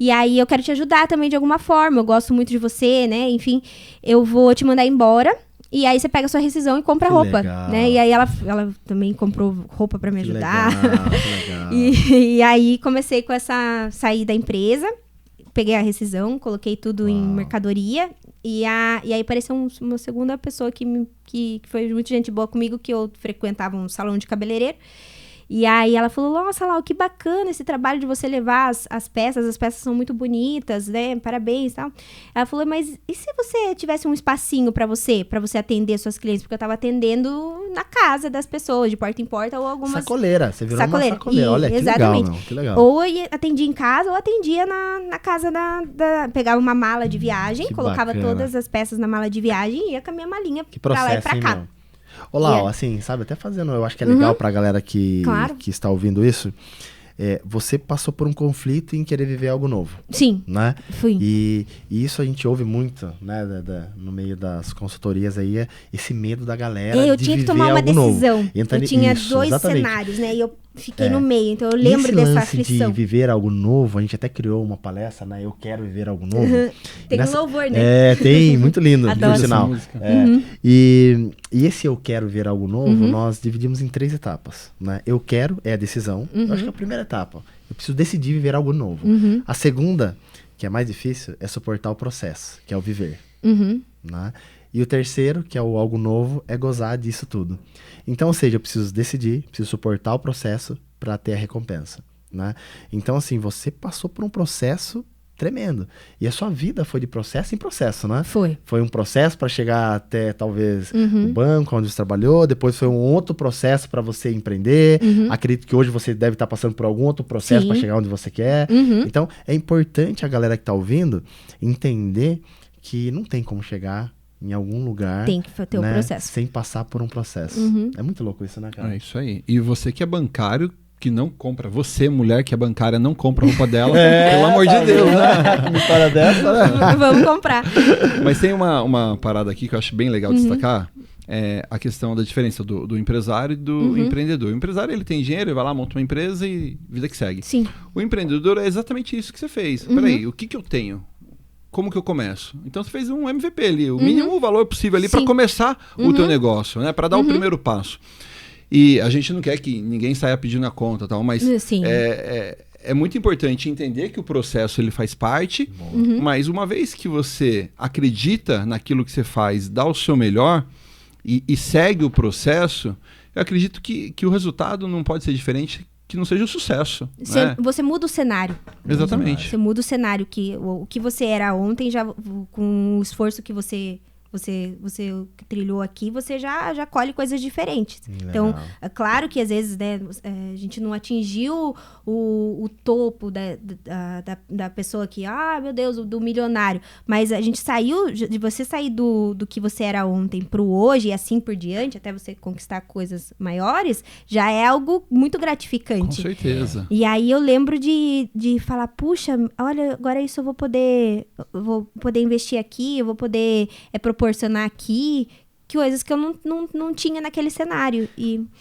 B: E aí eu quero te ajudar também de alguma forma. Eu gosto muito de você, né? Enfim, eu vou te mandar embora. E aí você pega a sua rescisão e compra roupa, né? E aí ela também comprou roupa pra me ajudar. Legal. E aí comecei com saí da empresa, peguei a rescisão, coloquei tudo em mercadoria. E aí apareceu uma segunda pessoa que foi muito gente boa comigo, que eu frequentava um salão de cabeleireiro. E aí ela falou, nossa, Lau, que bacana esse trabalho de você levar as peças são muito bonitas, né, parabéns e tal. Ela falou, mas e se você tivesse um espacinho pra você atender suas clientes? Porque eu tava atendendo na casa das pessoas, de porta em porta, ou algumas...
C: Sacoleira, você virou uma sacoleira, olha, exatamente. Que legal, que legal.
B: Ou eu atendia em casa, ou atendia na casa pegava uma mala de viagem, colocava todas as peças na mala de viagem e ia com a minha malinha pra lá e pra cá.
C: Ô, Lau, assim, sabe, até fazendo, eu acho que é legal pra galera que está ouvindo isso, você passou por um conflito em querer viver algo novo.
B: Sim,
C: né?
B: fui.
C: E isso a gente ouve muito, né, no meio das consultorias aí, esse medo da galera
B: eu
C: de
B: tinha que
C: viver
B: tomar uma
C: algo
B: decisão.
C: Novo. Então,
B: eu tinha 2 cenários, né, e eu fiquei no meio, então eu lembro dessa aflição.
C: De viver algo novo, a gente até criou uma palestra, né, eu quero viver algo novo.
B: Tem um louvor, né?
C: Tem, muito lindo,
B: por
C: sinal. E esse eu quero ver algo novo, nós dividimos em 3 etapas, né? Eu quero é a decisão, eu acho que é a primeira etapa. Eu preciso decidir viver algo novo. A segunda, que é mais difícil, é suportar o processo, que é o viver. Né? E o terceiro, que é o algo novo, é gozar disso tudo. Então, ou seja, eu preciso decidir, preciso suportar o processo para ter a recompensa. Né? Então, assim, você passou por um processo tremendo. E a sua vida foi de processo em processo, né?
B: Foi.
C: Foi um processo para chegar até, talvez, o banco onde você trabalhou, depois foi um outro processo para você empreender. Acredito que hoje você deve estar passando por algum outro processo para chegar onde você quer. Então, é importante a galera que está ouvindo entender que não tem como chegar em algum lugar,
B: tem que ter um processo,
C: sem passar por um processo. É muito louco isso, né, cara?
A: É isso aí. E você que é bancário, que não compra, você, mulher que é bancária, não compra a roupa dela, pelo amor de Deus, né?
C: Uma história dessa, né?
B: Vamos comprar.
A: Mas tem uma parada aqui que eu acho bem legal destacar, a questão da diferença do empresário e do empreendedor. O empresário, ele tem dinheiro, ele vai lá, monta uma empresa e vida que segue.
B: Sim.
A: O empreendedor é exatamente isso que você fez. Peraí, o que eu tenho? Como que eu começo? Então você fez um MVP ali, o mínimo valor possível ali para começar o teu negócio, né? Para dar o primeiro passo. E a gente não quer que ninguém saia pedindo a conta, tal, mas é muito importante entender que o processo ele faz parte, mas uma vez que você acredita naquilo que você faz, dá o seu melhor e segue o processo, eu acredito que o resultado não pode ser diferente, que não seja o sucesso.
B: Você muda o cenário.
A: Exatamente.
B: Você muda o cenário, o que você era ontem, já com o esforço que você trilhou aqui, você já colhe coisas diferentes.
C: Legal.
B: Então, é claro que às vezes, né, a gente não atingiu o topo da pessoa que, meu Deus, do milionário. Mas a gente saiu, de você sair do que você era ontem pro hoje e assim por diante, até você conquistar coisas maiores, já é algo muito gratificante.
A: Com certeza.
B: E aí eu lembro de falar, puxa, olha, agora isso eu vou poder investir aqui, eu vou poder proporcionar aqui coisas que eu não tinha naquele cenário.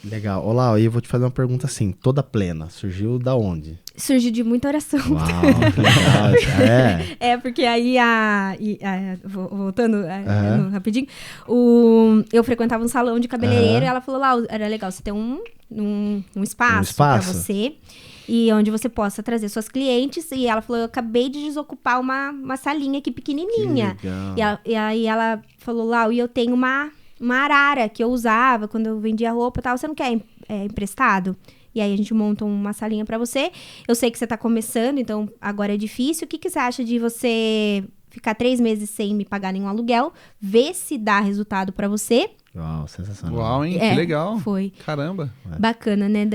C: Legal. Olá, eu vou te fazer uma pergunta assim, toda plena. Surgiu da onde?
B: Surgiu de muita oração.
C: Uau, que legal.
B: Porque aí, voltando rapidinho, eu frequentava um salão de cabeleireiro e ela falou, lá, era legal você ter um espaço para você. E onde você possa trazer suas clientes. E ela falou, eu acabei de desocupar uma salinha aqui pequenininha.
C: Que legal.
B: E aí ela falou, Lau, e eu tenho uma arara que eu usava quando eu vendia roupa e tal. Você não quer emprestado? E aí a gente monta uma salinha pra você. Eu sei que você tá começando, então agora é difícil. O que você acha de você ficar 3 meses sem me pagar nenhum aluguel? Ver se dá resultado pra você.
C: Uau, sensacional.
A: Uau, hein? Que legal.
B: Foi.
A: Caramba.
B: Bacana, né?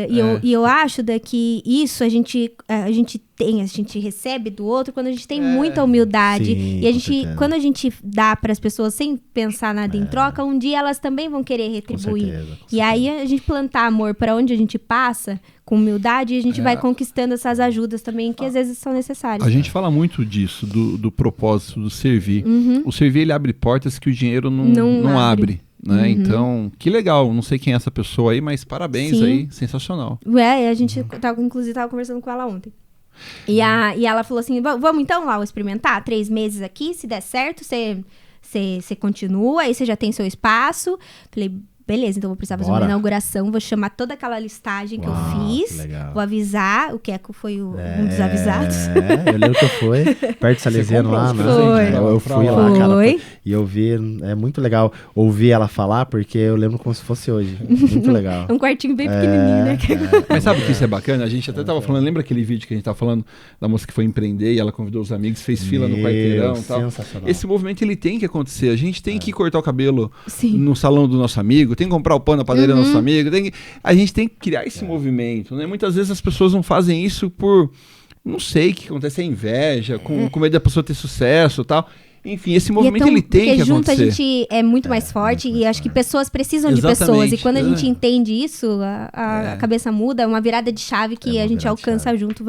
B: E eu acho que isso a gente recebe do outro quando a gente tem muita humildade.
C: Sim,
B: e quando a gente dá para as pessoas sem pensar nada em troca, um dia elas também vão querer retribuir.
C: Com certeza.
B: E aí a gente plantar amor para onde a gente passa, com humildade, e a gente vai conquistando essas ajudas também, que às vezes são necessárias.
A: A gente fala muito disso, do propósito, do servir. O servir, ele abre portas que o dinheiro não abre. Né? Então, que legal. Não sei quem é essa pessoa aí, mas parabéns aí. Sensacional.
B: A gente inclusive tava conversando com ela ontem. E ela falou assim, vamos então lá experimentar 3 meses aqui, se der certo, você continua, aí você já tem seu espaço. Falei, beleza, então vou precisar fazer uma inauguração, vou chamar toda aquela listagem que eu fiz, vou avisar, o Queco foi um dos avisados.
C: Eu lembro que eu fui, perto de Salesiano lá, né? Eu fui lá, cara, e eu vi, é muito legal ouvir ela falar, porque eu lembro como se fosse hoje, muito legal.
B: Um quartinho bem pequenininho, né?
A: Mas sabe o que isso é bacana? A gente até tava falando, lembra aquele vídeo que a gente tava falando da moça que foi empreender e ela convidou os amigos, fez fila no quarteirão e tal.
C: Sensacional.
A: Esse movimento, ele tem que acontecer, a gente tem que cortar o cabelo no salão do nosso amigo, tem que comprar o pão na padaria do nosso amigo, a gente tem que criar esse movimento, né? Muitas vezes as pessoas não fazem isso por, não sei o que acontece, é inveja, com medo da pessoa ter sucesso e tal. Enfim, esse movimento ele tem que acontecer. Porque junto a
B: gente é muito mais forte e acho que pessoas precisam de pessoas. E quando a gente entende isso, a cabeça muda, é uma virada de chave que a gente alcança junto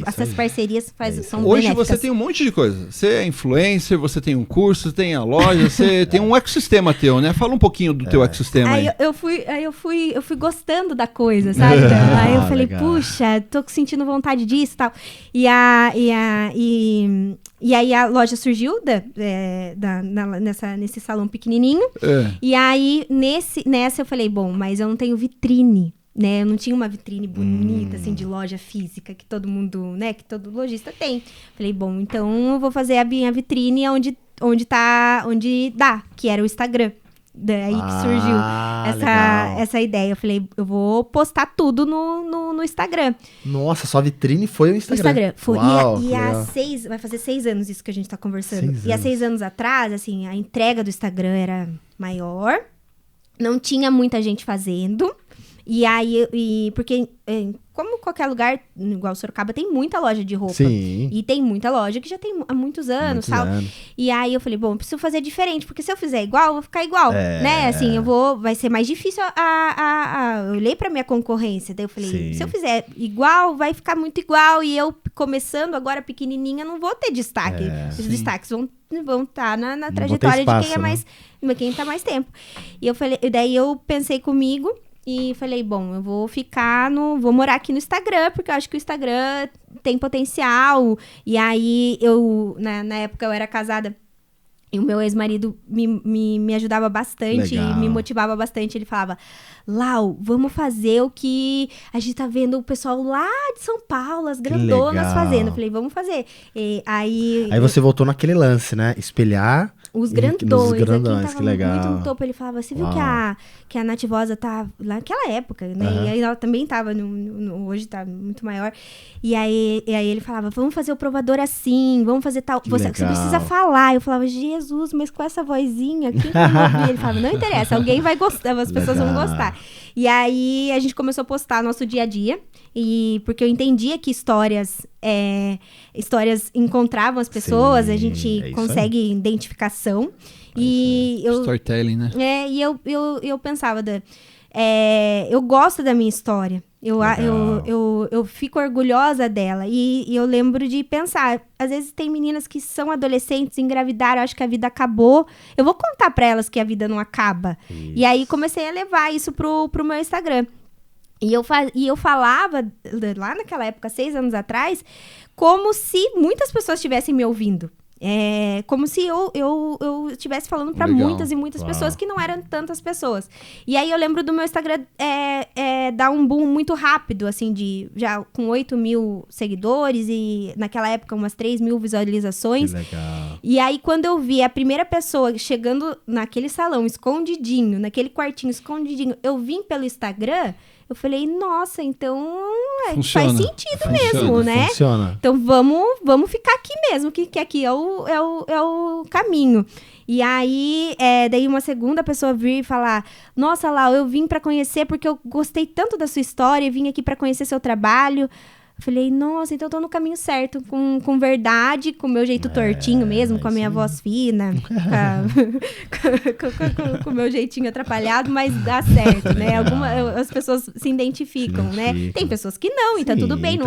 B: essas parcerias são
A: Hoje
B: benéficas.
A: você tem um monte de coisa. Você é influencer, você tem um curso, você tem a loja, você tem um ecossistema teu, né? Fala um pouquinho do teu ecossistema aí.
B: Eu fui gostando da coisa, sabe? Aí eu falei,
C: legal.
B: Puxa, tô sentindo vontade disso e tal. E aí a loja surgiu nesse salão pequenininho. E aí, nessa eu falei, bom, mas eu não tenho vitrine. Né? Eu não tinha uma vitrine bonita, assim, de loja física, que todo mundo, né, que todo lojista tem. Falei, bom, então eu vou fazer a minha vitrine onde dá, que era o Instagram. Daí que surgiu essa ideia. Eu falei, eu vou postar tudo no Instagram.
C: Nossa, sua vitrine foi o Instagram.
B: Foi.
C: Uau,
B: Vai fazer 6 anos isso que a gente tá conversando. E há 6 anos atrás, assim, a entrega do Instagram era maior. Não tinha muita gente fazendo. E aí, porque como qualquer lugar, igual Sorocaba, tem muita loja de roupa.
C: Sim.
B: E tem muita loja que já tem há muitos anos, tal. E aí eu falei, bom, eu preciso fazer diferente, porque se eu fizer igual, eu vou ficar igual, né? Assim, vai ser mais difícil eu olhei pra minha concorrência, daí eu falei, se eu fizer igual, vai ficar muito igual, e eu começando agora pequenininha, não vou ter destaque. Os destaques vão estar na trajetória espaço, de quem tá mais tempo. E eu falei, daí eu pensei comigo, e falei, bom, eu vou vou morar aqui no Instagram, porque eu acho que o Instagram tem potencial. E aí, na época eu era casada, e o meu ex-marido me ajudava bastante, e me motivava bastante. Ele falava, Lau, vamos fazer o que a gente tá vendo o pessoal lá de São Paulo, as grandonas fazendo. Eu falei, vamos fazer. E aí
C: você voltou naquele lance, né? Espelhar...
B: Os grandões,
C: aqui tava
B: que legal. Muito no topo. Ele falava, você viu que a Nativosa tá lá naquela época, né? E aí ela também tava, hoje tá muito maior. E aí ele falava, vamos fazer o provador assim, vamos fazer tal... Você precisa falar. Eu falava, Jesus, mas com essa vozinha, quem vai ouvir? Ele falava, não interessa, alguém vai gostar, as pessoas vão gostar. E aí a gente começou a postar nosso dia a dia, porque eu entendia que histórias encontravam as pessoas, a gente consegue identificação.
A: Storytelling, né?
B: E eu pensava, eu gosto da minha história. Eu fico orgulhosa dela. E eu lembro de pensar, às vezes tem meninas que são adolescentes, engravidaram, acho que a vida acabou. Eu vou contar pra elas que a vida não acaba. Isso. E aí comecei a levar isso pro meu Instagram. E eu falava, lá naquela época, 6 anos atrás, como se muitas pessoas estivessem me ouvindo. Como se eu estivesse falando para muitas e muitas pessoas que não eram tantas pessoas. E aí eu lembro do meu Instagram dar um boom muito rápido, assim, já com 8 mil seguidores e naquela época umas 3 mil visualizações.
C: Que legal.
B: E aí quando eu vi a primeira pessoa chegando naquele salão, escondidinho, naquele quartinho escondidinho, eu vim pelo Instagram... Eu falei, nossa, então faz sentido mesmo, né?
C: Funciona.
B: Então vamos ficar aqui mesmo, que aqui é o caminho. E aí, daí uma segunda pessoa vir e falar, nossa, Lau, eu vim pra conhecer porque eu gostei tanto da sua história, vim aqui pra conhecer seu trabalho. Eu falei, nossa, então eu tô no caminho certo, com verdade, com o meu jeito tortinho mesmo, com a minha voz fina, com o meu jeitinho atrapalhado, mas dá certo, né? As pessoas se identificam, né? Tem pessoas que não, e tá tudo bem,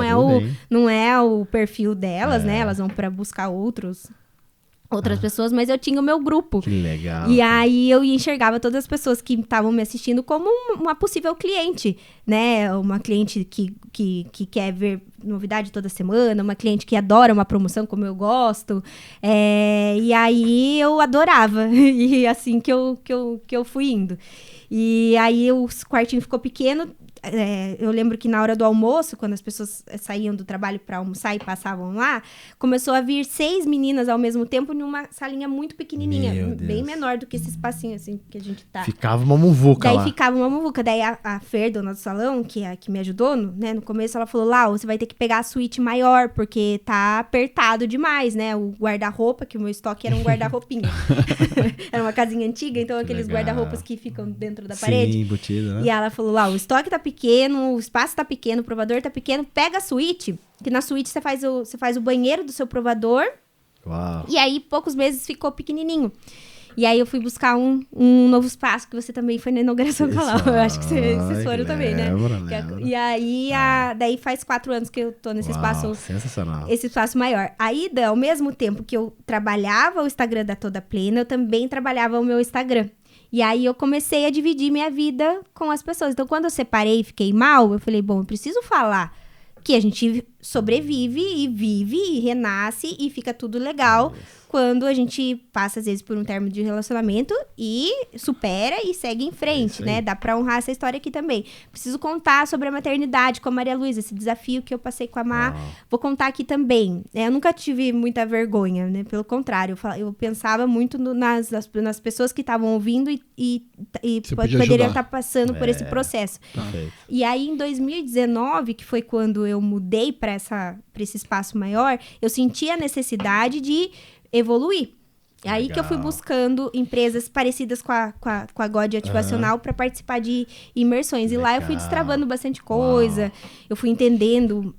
B: não é o perfil delas, né? Elas vão pra buscar outras pessoas, mas eu tinha o meu grupo.
C: Que legal.
B: E aí eu enxergava todas as pessoas que estavam me assistindo como uma possível cliente, né? Uma cliente que quer ver novidade toda semana, uma cliente que adora uma promoção como eu gosto. E aí eu adorava. E assim que eu fui indo. E aí o quartinho ficou pequeno. Eu lembro que na hora do almoço, quando as pessoas saíam do trabalho para almoçar e passavam lá, começou a vir 6 meninas ao mesmo tempo numa salinha muito pequenininha, bem menor do que esse espacinho assim que a gente tá.
C: Ficava uma muvuca lá.
B: Ficava uma muvuca. Daí a Fer, dona do salão, que me ajudou, né, no começo, ela falou, Lau, você vai ter que pegar a suíte maior, porque tá apertado demais, né? O guarda-roupa, que o meu estoque era um guarda-roupinha. Era uma casinha antiga, então aqueles guarda-roupas que ficam dentro da parede.
C: Sim, embutido, né?
B: E ela falou, Lau, o estoque tá pequeno, o espaço tá pequeno, o provador tá pequeno, pega a suíte, que na suíte você faz o banheiro do seu provador.
C: Uau.
B: E aí, poucos meses, ficou pequenininho. E aí eu fui buscar um novo espaço, que você também foi na inauguração com a Lau. Eu acho que vocês foram também, né?
C: Lembro.
B: E aí, daí faz 4 anos que eu tô nesse espaço.
C: Sensacional.
B: Esse espaço maior. Aí, ao mesmo tempo que eu trabalhava o Instagram da Toda Plena, eu também trabalhava o meu Instagram. E aí eu comecei a dividir minha vida com as pessoas. Então, quando eu separei e fiquei mal, eu falei, bom, eu preciso falar que a gente sobrevive e vive e renasce e fica tudo legal quando a gente passa, às vezes, por um término de relacionamento e supera e segue em frente, né? Dá pra honrar essa história aqui também. Preciso contar sobre a maternidade com a Maria Luísa, esse desafio que eu passei com a Má. Vou contar aqui também. Eu nunca tive muita vergonha, né? Pelo contrário, eu pensava muito nas pessoas que estavam ouvindo e poderiam estar passando por esse processo. E aí, em 2019, que foi quando eu mudei para esse espaço maior, eu senti a necessidade de evoluir. É aí que eu fui buscando empresas parecidas com a God Ativacional para participar de imersões. E lá eu fui destravando bastante coisa, eu fui entendendo.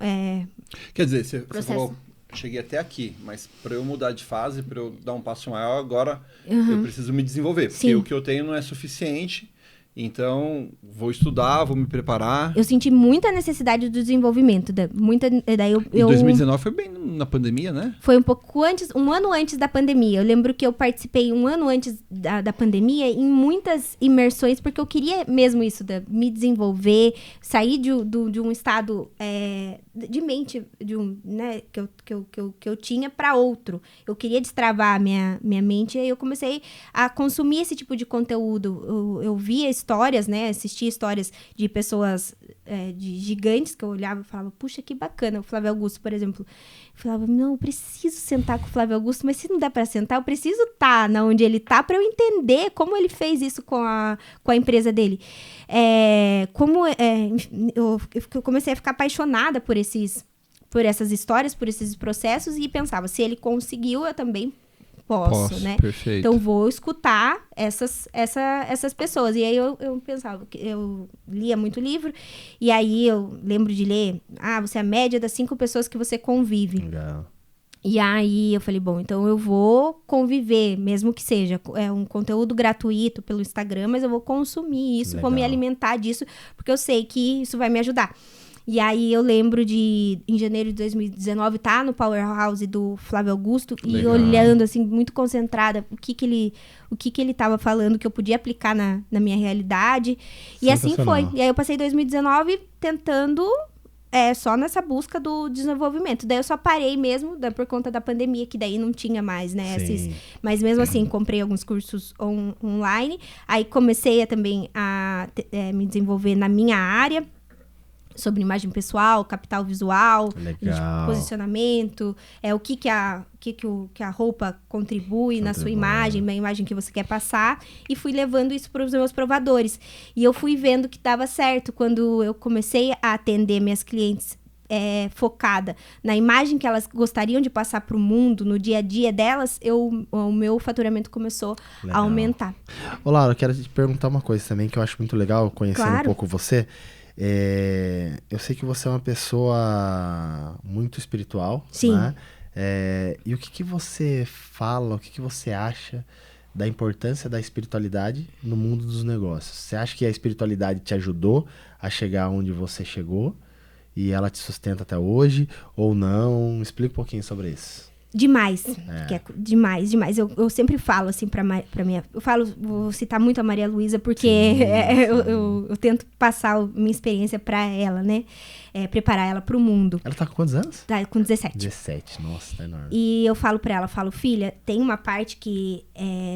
A: Quer dizer, você falou, cheguei até aqui, mas para eu mudar de fase, para eu dar um passo maior, agora eu preciso me desenvolver. Porque o que eu tenho não é suficiente. Então, vou estudar, vou me preparar.
B: Eu senti muita necessidade do desenvolvimento.
A: Em 2019 foi bem na pandemia, né?
B: Foi um ano antes da pandemia. Eu lembro que eu participei um ano antes da pandemia em muitas imersões, porque eu queria mesmo isso, me desenvolver, sair de um estado de mente né, que eu tinha para outro. Eu queria destravar a minha mente, e aí eu comecei a consumir esse tipo de conteúdo. Eu via histórias, né? Assistia histórias de pessoas, de gigantes, que eu olhava e falava, puxa, que bacana. O Flávio Augusto, por exemplo. Eu falava, não, eu preciso sentar com o Flávio Augusto, mas se não der para sentar, eu preciso estar onde ele está para eu entender como ele fez isso com a empresa dele. Eu comecei a ficar apaixonada por essas histórias, por esses processos, e pensava, se ele conseguiu, eu também posso, né?
A: Perfeito.
B: Então, vou escutar essas pessoas. E aí, eu pensava, eu lia muito livro, e aí eu lembro de ler, você é a média das 5 pessoas que você convive.
C: Legal.
B: E aí, eu falei, bom, então eu vou conviver, mesmo que seja um conteúdo gratuito pelo Instagram, mas eu vou consumir isso, vou me alimentar disso, porque eu sei que isso vai me ajudar. E aí eu lembro em janeiro de 2019, no Powerhouse do Flávio Augusto, e olhando, assim, muito concentrada, o que ele tava falando, que eu podia aplicar na minha realidade. E assim foi. E aí eu passei 2019 tentando, só nessa busca do desenvolvimento. Daí eu só parei mesmo, por conta da pandemia, que daí não tinha mais, né? Mas mesmo assim, comprei alguns cursos online. Aí comecei também a me desenvolver na minha área, sobre imagem pessoal, capital visual, posicionamento, o que a roupa contribui na sua imagem, na imagem que você quer passar, e fui levando isso para os meus provadores. E eu fui vendo que dava certo quando eu comecei a atender minhas clientes focada na imagem que elas gostariam de passar para o mundo, no dia a dia delas, o meu faturamento começou a aumentar.
C: Ô, Laura, eu quero te perguntar uma coisa também, que eu acho muito legal, conhecendo um pouco você. Eu sei que você é uma pessoa muito espiritual.
B: Sim.
C: Né? E o que você fala, o que você acha da importância da espiritualidade no mundo dos negócios? Você acha que a espiritualidade te ajudou a chegar onde você chegou e ela te sustenta até hoje ou não? Explica um pouquinho sobre isso.
B: Demais. Demais. Eu sempre falo assim pra minha... Vou citar muito a Maria Luísa, porque eu tento passar a minha experiência pra ela, né? Preparar ela pro mundo.
C: Ela tá com quantos anos?
B: Tá com 17.
C: 17, nossa, tá enorme.
B: E eu falo pra ela, filha, tem uma parte que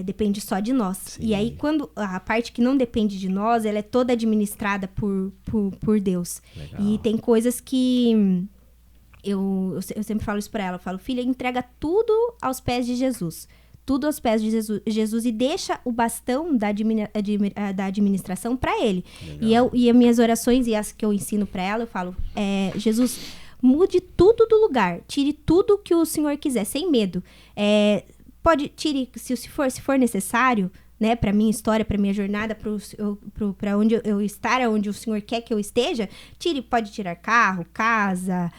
B: depende só de nós. Sim. E aí, quando a parte que não depende de nós, ela é toda administrada por Deus. Legal. E tem coisas que... Eu sempre falo isso pra ela. Eu falo, filha, entrega tudo aos pés de Jesus. Tudo aos pés de Jesus e deixa o bastão da administração pra ele. E as minhas orações e as que eu ensino pra ela, eu falo, Jesus, mude tudo do lugar. Tire tudo que o Senhor quiser, sem medo. Tire, se for necessário, né, para minha história, para minha jornada, para onde eu estar, onde o Senhor quer que eu esteja, pode tirar carro, casa,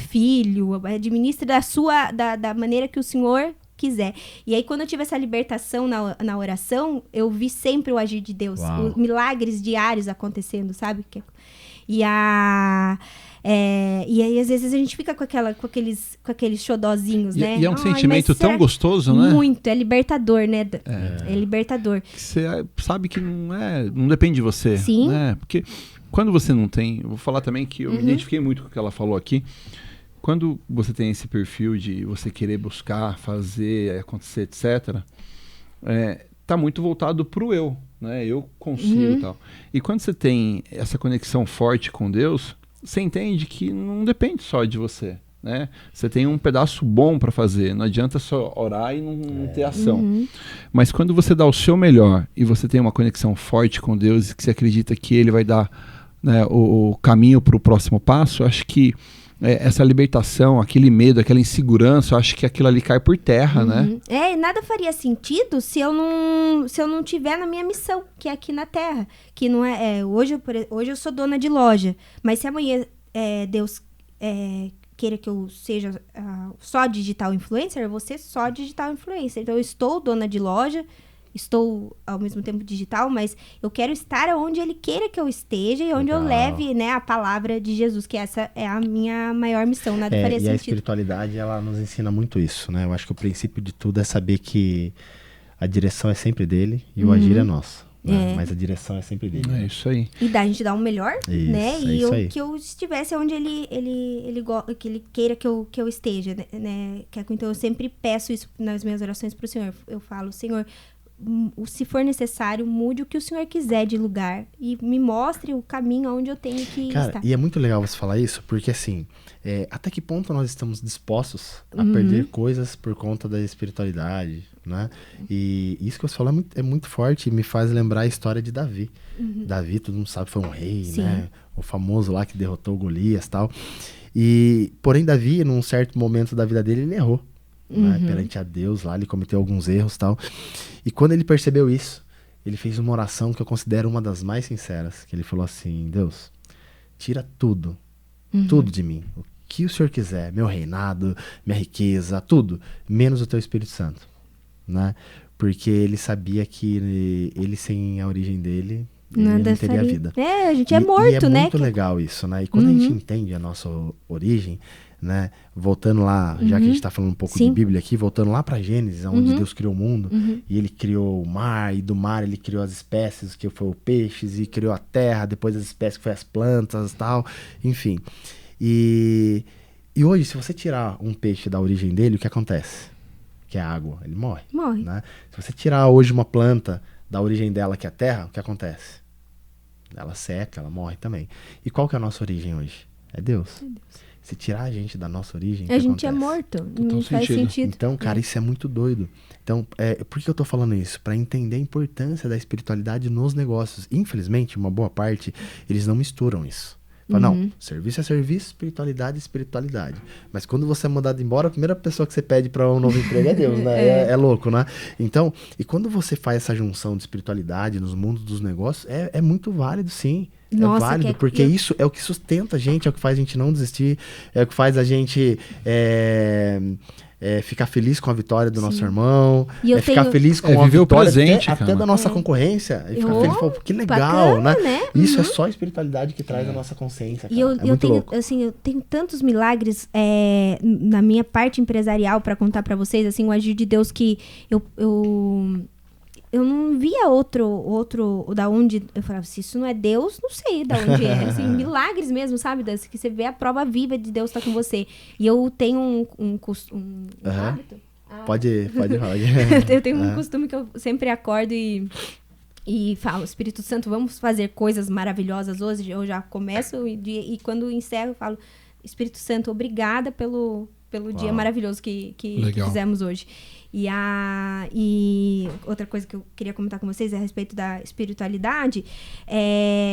B: filho, administre da maneira que o Senhor quiser. E aí, quando eu tive essa libertação na oração, eu vi sempre o agir de Deus, os milagres diários acontecendo, sabe? E aí, às vezes, a gente fica com aqueles xodózinhos, né?
A: E é um sentimento tão gostoso, né?
B: Muito, é libertador, né? É libertador.
A: Você sabe que não depende de você.
B: Sim.
A: Né? Porque quando você não tem... Eu vou falar também que eu me identifiquei muito com o que ela falou aqui. quando você tem esse perfil de você querer buscar, fazer, acontecer, etc., tá muito voltado pro eu, né? Eu consigo e tal. E quando você tem essa conexão forte com Deus, você entende que não depende só de você, né? Você tem um pedaço bom para fazer, não adianta só orar e não ter ação. Mas quando você dá o seu melhor e você tem uma conexão forte com Deus e que você acredita que Ele vai dar, né, o caminho para o próximo passo, eu acho que essa libertação, aquele medo, aquela insegurança, eu acho que aquilo ali cai por terra, né?
B: Nada faria sentido se eu não tiver na minha missão, que é aqui na Terra. Que não hoje eu sou dona de loja, mas se amanhã Deus queira que eu seja só digital influencer, eu vou ser só digital influencer. Então eu estou dona de loja, estou ao mesmo tempo digital, mas eu quero estar onde Ele queira que eu esteja e onde eu leve, né, a palavra de Jesus, que essa é a minha maior missão, nada faria sentido.
C: E a espiritualidade, ela nos ensina muito isso, né? Eu acho que o princípio de tudo é saber que a direção é sempre dele e o agir é nosso. Né? Mas a direção é sempre dele.
A: É isso aí.
B: E a gente dá o melhor,
C: isso,
B: né? E que eu estivesse onde que ele queira que eu esteja, né? Então eu sempre peço isso nas minhas orações pro Senhor. Eu falo, Senhor, se for necessário, mude o que o Senhor quiser de lugar e me mostre o caminho onde eu tenho que estar.
C: E é muito legal você falar isso, porque assim, até que ponto nós estamos dispostos a perder coisas por conta da espiritualidade, né? E isso que você falou é muito forte e me faz lembrar a história de Davi. Davi, todo mundo sabe, foi um rei, né? O famoso lá que derrotou Golias e tal. Porém, Davi, num certo momento da vida dele, ele errou. Né? Perante a Deus lá, ele cometeu alguns erros e tal. E quando ele percebeu isso, ele fez uma oração que eu considero uma das mais sinceras, que ele falou assim: Deus, tira tudo de mim, o que o Senhor quiser, meu reinado, minha riqueza, tudo, menos o teu Espírito Santo, né? Porque ele sabia que ele sem a origem dele, ele não teria vida.
B: A gente é morto, né?
C: É muito legal isso, né? E quando a gente entende a nossa origem, né? Voltando lá, já que a gente está falando um pouco de Bíblia aqui, voltando lá para Gênesis, onde Deus criou o mundo, e ele criou o mar, e do mar ele criou as espécies, que foi o peixes, e criou a terra, depois as espécies que foi as plantas e tal, enfim. E hoje, se você tirar um peixe da origem dele, o que acontece? Que é a água, ele morre. Né? Se você tirar hoje uma planta da origem dela, que é a terra, o que acontece? Ela seca, ela morre também. E qual que é a nossa origem hoje? É Deus. Se tirar a gente da nossa origem,
B: a gente é morto. Não faz sentido.
C: Então, cara, isso é muito doido. Então, por que eu tô falando isso? Para entender a importância da espiritualidade nos negócios. Infelizmente, uma boa parte, eles não misturam isso. Fala, não, serviço é serviço, espiritualidade é espiritualidade. Mas quando você é mandado embora, a primeira pessoa que você pede para um novo emprego é Deus, né? É louco, né? Então, e quando você faz essa junção de espiritualidade nos mundos dos negócios, é muito válido, sim.
B: Nossa,
C: é válido, porque isso é o que sustenta a gente, é o que faz a gente não desistir, é o que faz a gente ficar feliz com a vitória do nosso irmão, ficar feliz com a
A: viver
C: vitória
A: o presente,
C: até da nossa concorrência, e ficar feliz, pô, que legal,
B: bacana,
C: né? Isso é só a espiritualidade que traz a nossa consciência, cara.
B: E eu tenho, louco. Assim, eu tenho tantos milagres na minha parte empresarial para contar para vocês, assim, o agir de Deus que eu não via outro da onde... Eu falava, se isso não é Deus, não sei da onde é. Assim, milagres mesmo, sabe? Que você vê a prova viva de Deus estar com você. E eu tenho um hábito.
C: Pode falar.
B: Eu tenho um costume que eu sempre acordo e falo, Espírito Santo, vamos fazer coisas maravilhosas hoje. Eu já começo e quando encerro, eu falo, Espírito Santo, obrigada pelo dia maravilhoso que fizemos hoje. E outra coisa que eu queria comentar com vocês é a respeito da espiritualidade.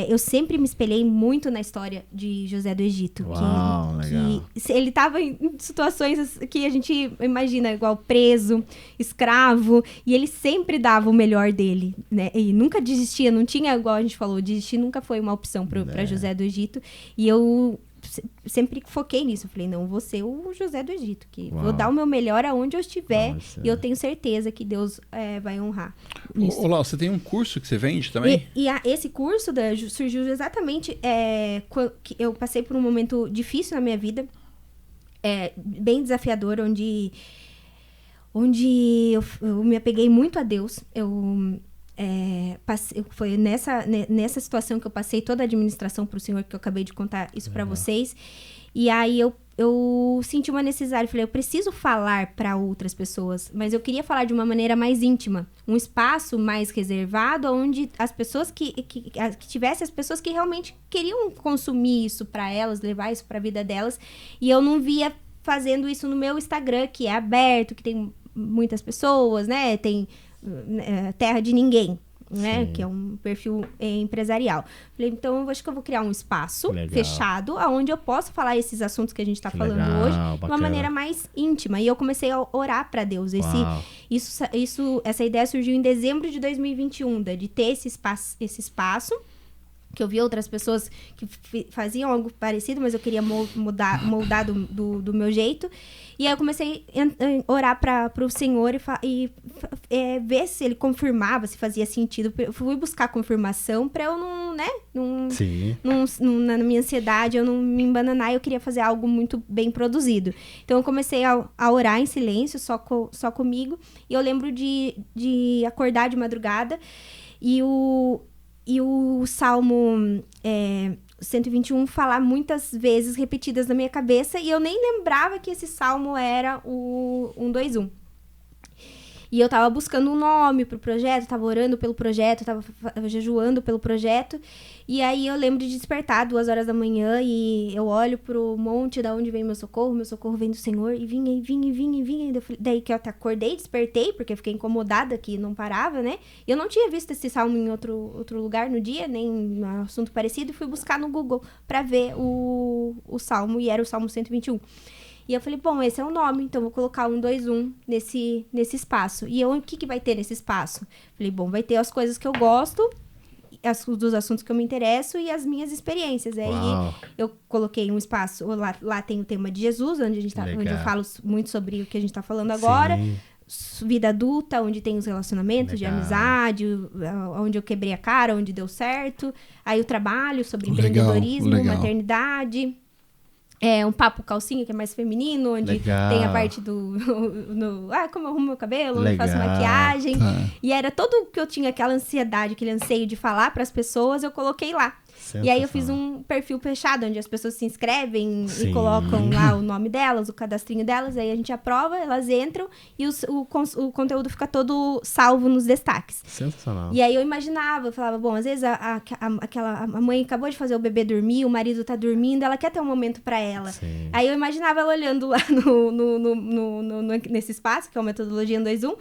B: Eu sempre me espelhei muito na história de José do Egito.
C: Uau, legal.
B: Que ele estava em situações que a gente imagina, igual preso, escravo, e ele sempre dava o melhor dele, né? E nunca desistia, não tinha, igual a gente falou, desistir nunca foi uma opção para José do Egito. E eu sempre foquei nisso. Eu falei, não, vou ser o José do Egito, que vou dar o meu melhor aonde eu estiver. E eu tenho certeza que Deus vai honrar isso.
A: Olá, você tem um curso que você vende também?
B: Esse curso surgiu exatamente que eu passei por um momento difícil na minha vida, bem desafiador, onde eu me apeguei muito a Deus. Foi nessa situação que eu passei toda a administração para o Senhor, que eu acabei de contar isso para vocês. E aí eu senti uma necessidade, falei, eu preciso falar para outras pessoas, mas eu queria falar de uma maneira mais íntima, um espaço mais reservado, onde as pessoas que tivesse as pessoas que realmente queriam consumir isso para elas, levar isso para a vida delas, e eu não via fazendo isso no meu Instagram, que é aberto, que tem muitas pessoas, né, tem terra de ninguém. Né? Que é um perfil empresarial. Falei, então eu acho que eu vou criar um espaço fechado, onde eu posso falar esses assuntos que a gente está falando hoje, de uma maneira mais íntima. E eu comecei a orar para Deus. Essa ideia surgiu em dezembro de 2021, de ter esse espaço, que eu vi outras pessoas que faziam algo parecido, mas eu queria moldar do meu jeito. E aí eu comecei a orar para o Senhor e ver se ele confirmava, se fazia sentido. Eu fui buscar confirmação para eu não, né? Na minha ansiedade, eu não me embananar. Eu queria fazer algo muito bem produzido. Então eu comecei a orar em silêncio, só comigo. E eu lembro de acordar de madrugada e o Salmo 121 falar muitas vezes repetidas na minha cabeça, e eu nem lembrava que esse salmo era o 121. E eu tava buscando um nome pro projeto, tava orando pelo projeto, tava jejuando pelo projeto. E aí eu lembro de despertar 2 horas da manhã e eu olho pro monte da onde vem meu socorro vem do Senhor, e vinha. Daí que eu até acordei, despertei, porque eu fiquei incomodada que não parava, né? E eu não tinha visto esse salmo em outro lugar no dia, nem um assunto parecido, e fui buscar no Google pra ver o salmo, e era o Salmo 121. E eu falei, bom, esse é o nome, então vou colocar 121 nesse espaço. E o que vai ter nesse espaço? Falei, bom, vai ter as coisas que eu gosto, dos assuntos que eu me interesso e as minhas experiências. Aí eu coloquei um espaço, lá tem o tema de Jesus, onde eu falo muito sobre o que a gente tá falando agora. Vida adulta, onde tem os relacionamentos de amizade, onde eu quebrei a cara, onde deu certo. Aí o trabalho sobre empreendedorismo, maternidade. Um papo calcinha, que é mais feminino, onde tem a parte como eu arrumo meu cabelo, onde eu faço maquiagem. E era tudo que eu tinha, aquela ansiedade, aquele anseio de falar para as pessoas, eu coloquei lá. E aí eu fiz um perfil fechado, onde as pessoas se inscrevem e colocam lá o nome delas, o cadastrinho delas, aí a gente aprova, elas entram e o conteúdo fica todo salvo nos destaques.
C: Sensacional.
B: E aí eu falava, bom, às vezes a mãe acabou de fazer o bebê dormir, o marido tá dormindo, ela quer ter um momento pra ela. Sim. Aí eu imaginava ela olhando lá nesse espaço, que é a metodologia 121,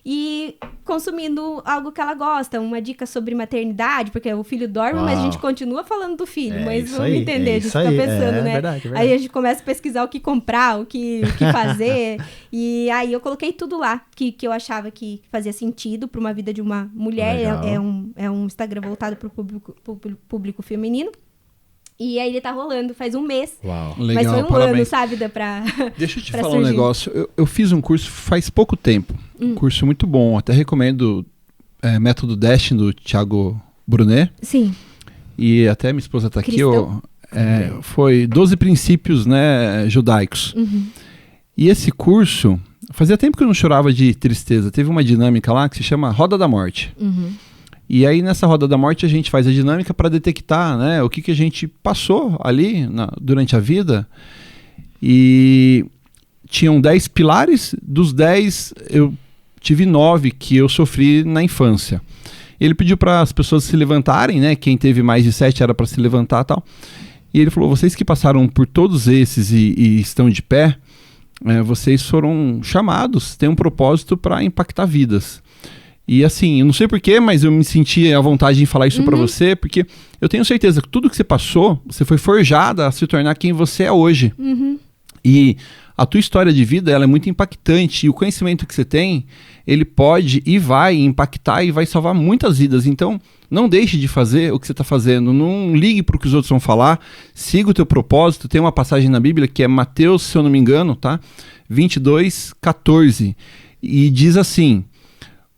B: e consumindo algo que ela gosta, uma dica sobre maternidade, porque o filho dorme, mas a gente continua falando do filho, mas vamos entender, a gente tá pensando, né? Verdade. Aí a gente começa a pesquisar o que comprar, o que fazer, e aí eu coloquei tudo lá, que eu achava que fazia sentido para uma vida de uma mulher, é um Instagram voltado para o público feminino. E aí ele tá rolando faz um mês.
A: Uau.
B: Mas
A: Legal,
B: foi um ano, sabe?
A: Deixa eu te falar um negócio. Eu fiz um curso faz pouco tempo. Um curso muito bom. Até recomendo Método Destiny, do Thiago Brunet.
B: Sim.
A: E até minha esposa tá aqui. Foi 12 princípios, né, judaicos. Uhum. E esse curso, fazia tempo que eu não chorava de tristeza. Teve uma dinâmica lá que se chama Roda da Morte. Uhum. E aí, nessa Roda da Morte, a gente faz a dinâmica para detectar, né, o que a gente passou ali durante a vida. E tinham 10 pilares, dos 10, eu tive 9 que eu sofri na infância. Ele pediu para as pessoas se levantarem, né, quem teve mais de 7 era para se levantar e tal. E ele falou, vocês que passaram por todos esses e estão de pé, vocês foram chamados, têm um propósito para impactar vidas. E assim, eu não sei porquê, mas eu me senti à vontade em falar isso pra você, porque eu tenho certeza que tudo que você passou, você foi forjada a se tornar quem você é hoje. Uhum. E a tua história de vida, ela é muito impactante, e o conhecimento que você tem, ele pode e vai impactar e vai salvar muitas vidas. Então, não deixe de fazer o que você está fazendo, não ligue para o que os outros vão falar, siga o teu propósito. Tem uma passagem na Bíblia que é Mateus, se eu não me engano, tá? 22:14, e diz assim: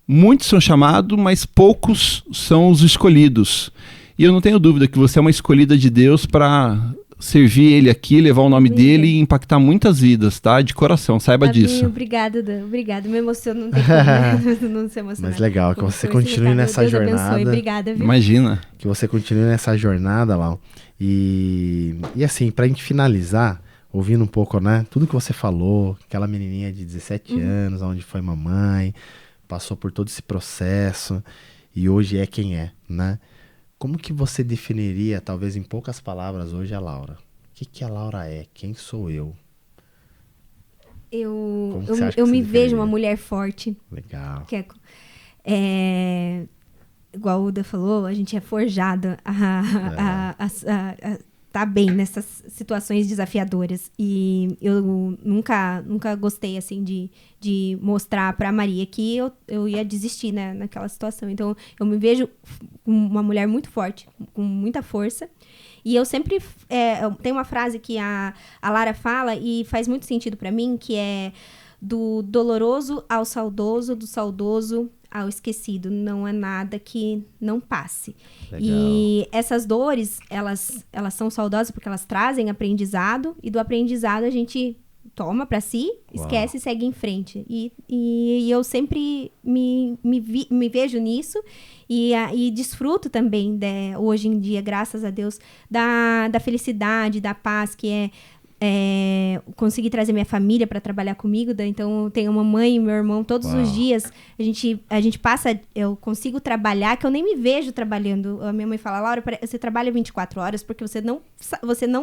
A: muitos são chamados, mas poucos são os escolhidos. E eu não tenho dúvida que você é uma escolhida de Deus para servir Ele aqui, levar o nome dele e impactar muitas vidas, tá? De coração, saiba disso.
B: Obrigada, Dan. Obrigada. Me emociono, não tem como não se emocionar.
C: Mas legal, que você continue nessa
B: Deus
C: jornada.
B: Abençoe. Obrigada, viu?
A: Imagina.
C: Que você continue nessa jornada, Lau. E assim, pra gente finalizar, ouvindo um pouco, né? Tudo que você falou, aquela menininha de 17 anos, onde foi mamãe, passou por todo esse processo e hoje é quem é, né? Como que você definiria, talvez em poucas palavras, hoje a Laura? O que a Laura é? Quem sou eu?
B: Eu me vejo uma mulher forte.
C: Legal.
B: Que igual o Uda falou, a gente é forjada a tá bem nessas situações desafiadoras. E eu nunca gostei, assim, de mostrar pra Maria que eu ia desistir, né, naquela situação. Então, eu me vejo uma mulher muito forte, com muita força. E eu sempre... tem uma frase que a Lara fala e faz muito sentido pra mim, que é do doloroso ao saudoso, do saudoso ao esquecido. Não é nada que não passe. Legal. E essas dores, elas são saudosas porque elas trazem aprendizado. E do aprendizado a gente toma pra si, esquece e segue em frente. E eu sempre me vejo nisso. E desfruto também, hoje em dia, graças a Deus, da felicidade, da paz, que é conseguir trazer minha família para trabalhar comigo. Então, eu tenho uma mãe e meu irmão todos os dias. A gente passa... Eu consigo trabalhar, que eu nem me vejo trabalhando. A minha mãe fala, Laura, você trabalha 24 horas porque você não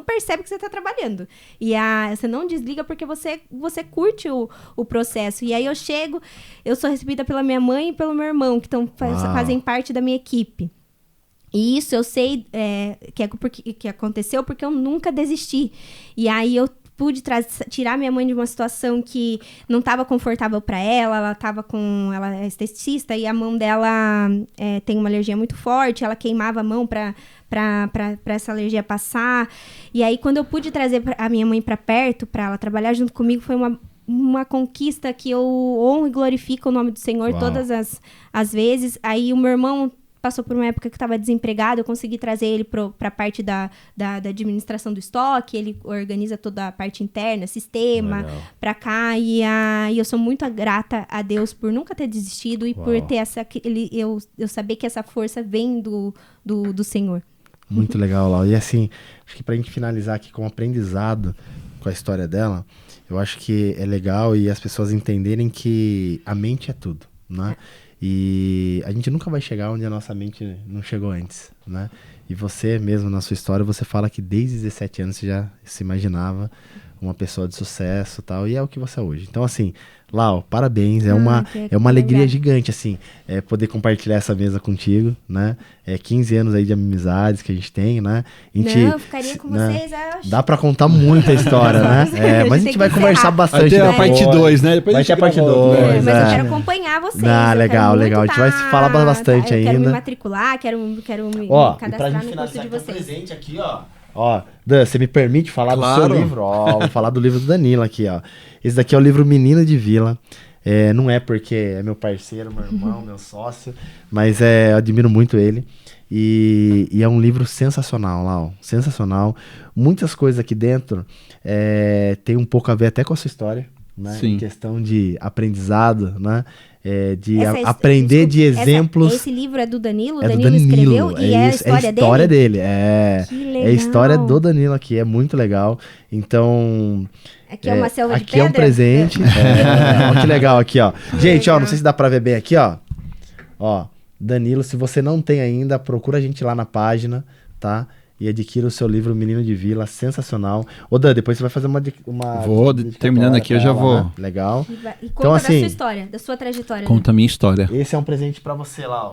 B: percebe que você está trabalhando. E você não desliga porque você curte o processo. E aí eu chego, eu sou recebida pela minha mãe e pelo meu irmão, que fazem parte da minha equipe. E isso eu sei que aconteceu porque eu nunca desisti. E aí eu pude tirar minha mãe de uma situação que não estava confortável para ela. Ela é esteticista e a mão dela tem uma alergia muito forte. Ela queimava a mão para essa alergia passar. E aí quando eu pude trazer a minha mãe para perto, para ela trabalhar junto comigo, foi uma conquista que eu honro e glorifico o nome do Senhor todas as vezes. Aí o meu irmão passou por uma época que estava desempregado, eu consegui trazer ele para a parte da administração do estoque, ele organiza toda a parte interna, sistema, para cá, e eu sou muito grata a Deus por nunca ter desistido e por ter eu saber que essa força vem do Senhor.
C: Muito legal, Lau. E assim, acho que para a gente finalizar aqui com um aprendizado com a história dela, eu acho que é legal e as pessoas entenderem que a mente é tudo, né? E a gente nunca vai chegar onde a nossa mente não chegou antes, né? E você mesmo, na sua história, você fala que desde 17 anos você já se imaginava uma pessoa de sucesso e tal, e é o que você é hoje. Então, assim, Lau, parabéns, é uma alegria gigante, assim, poder compartilhar essa mesa contigo, né? 15 anos aí de amizades que a gente tem, né?
B: Eu ficaria com vocês,
C: dá pra contar muita história, né? Mas a gente vai conversar bastante.
A: Vai ter a parte 2, né?
C: Depois vai ter a parte 2.
B: Mas eu quero acompanhar vocês.
C: Legal. A gente vai falar bastante ainda.
B: Eu quero me matricular, quero me cadastrar no curso de vocês.
C: Presente aqui, ó, Dan, você me permite falar do seu livro? Vou falar do livro do Danilo aqui, ó. Esse daqui é o livro Menino de Vila. Não é porque é meu parceiro, meu irmão, meu sócio, mas eu admiro muito ele. E é um livro sensacional, Lau. Sensacional. Muitas coisas aqui dentro tem um pouco a ver até com a sua história, né? Sim. Em questão de aprendizado, né? De aprender de exemplos.
B: Esse livro é do Danilo? O Danilo escreveu e é a história dele?
C: Que legal. É a história do Danilo aqui, é muito legal. Então...
B: Aqui é uma selva de
C: pedra?
B: Aqui
C: é um presente. Olha que legal aqui, ó. Gente, ó, não sei se dá pra ver bem aqui, ó. Ó, Danilo, se você não tem ainda, procura a gente lá na página, tá? E adquira o seu livro Menino de Vila, sensacional. Ô, Dan, depois você vai fazer uma
A: Vou, terminando aqui, eu já vou.
C: Né? Legal.
B: E conta então, assim, da sua história, da sua trajetória.
A: Conta a minha história.
C: Esse é um presente pra você lá.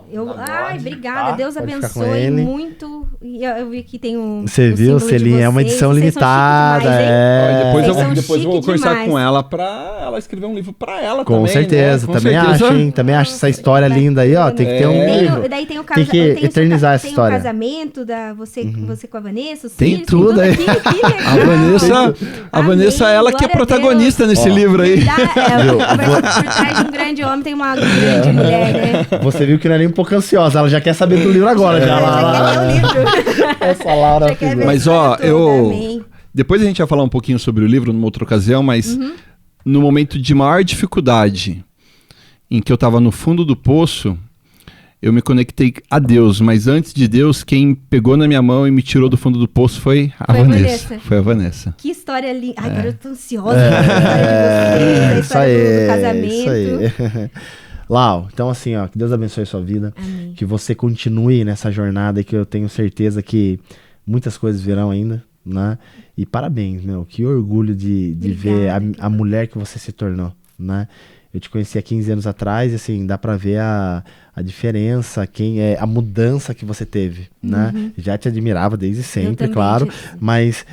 B: Obrigada. Tá? Deus abençoe muito. Eu vi que tem um...
C: Você viu o selinho? É uma edição limitada.
A: Depois eu vou conversar com ela pra ela escrever um livro pra ela também.
C: Com certeza.
A: Né?
C: Também acho, hein? Também acho essa história linda aí, ó. Tem que ter um livro.
B: Daí tem o
C: tem que eternizar essa história.
B: Tem o casamento você com a Vanessa,
A: tem tudo aí. A Vanessa, ela que é protagonista nesse livro aí.
B: Por trás de um grande homem tem uma grande mulher, né?
C: Você viu que não é nem um pouco ansiosa, ela já quer saber do livro agora. Já
B: quer ler o livro.
C: Essa Laura.
A: Mas ó, depois a gente vai falar um pouquinho sobre o livro numa outra ocasião, mas no momento de maior dificuldade, em que eu tava no fundo do poço, eu me conectei a Deus, mas antes de Deus, quem pegou na minha mão e me tirou do fundo do poço foi a Vanessa. Foi a Vanessa.
B: Que história linda. Ai, agora eu tô ansiosa a história do casamento.
C: Isso aí. Lau, então assim, ó, que Deus abençoe a sua vida.
B: Amém.
C: Que você continue nessa jornada e que eu tenho certeza que muitas coisas virão ainda, né? E parabéns, meu. Que orgulho de ver a mulher que você se tornou, né? Eu te conheci há 15 anos atrás e, assim, dá pra ver a diferença, a mudança que você teve, né? Já te admirava desde sempre, claro. Mas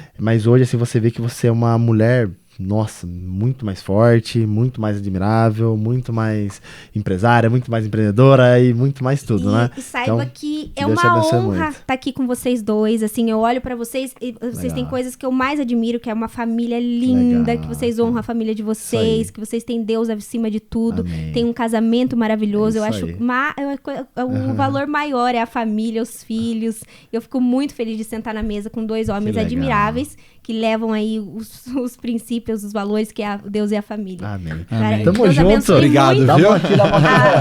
C: hoje, assim, você vê que você é uma mulher, nossa, muito mais forte, muito mais admirável, muito mais empresária, muito mais empreendedora e muito mais tudo, né?
B: E saiba então, que é uma honra estar aqui com vocês dois, assim, eu olho pra vocês e vocês têm coisas que eu mais admiro, que é uma família linda, que vocês honram a família de vocês, que vocês têm Deus acima de tudo, tem um casamento maravilhoso, eu acho o valor maior é a família, os filhos, eu fico muito feliz de sentar na mesa com dois homens admiráveis, que levam aí os princípios, os valores que é Deus e a família.
C: Amém.
B: Cara,
C: tamo junto.
A: Obrigado, viu?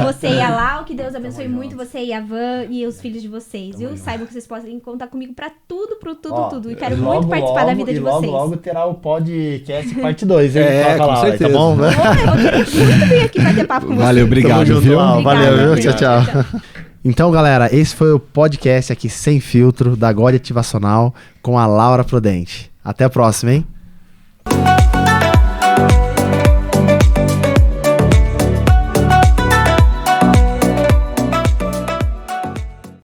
B: Você e a Lau, que Deus abençoe muito você e a Van e os filhos de vocês, viu? Saibam que vocês podem contar comigo pra tudo. E quero muito participar da vida de vocês.
C: Logo terá o podcast parte 2, hein?
A: Com certeza.
C: Tá bom?
B: Eu vou querer muito vir aqui bater papo com vocês.
A: Valeu, obrigado, viu?
C: Valeu, viu? Tchau. Então, galera, esse foi o podcast aqui Sem Filtro, da God Ativacional, com a Laura Prudente. Até a próxima, hein?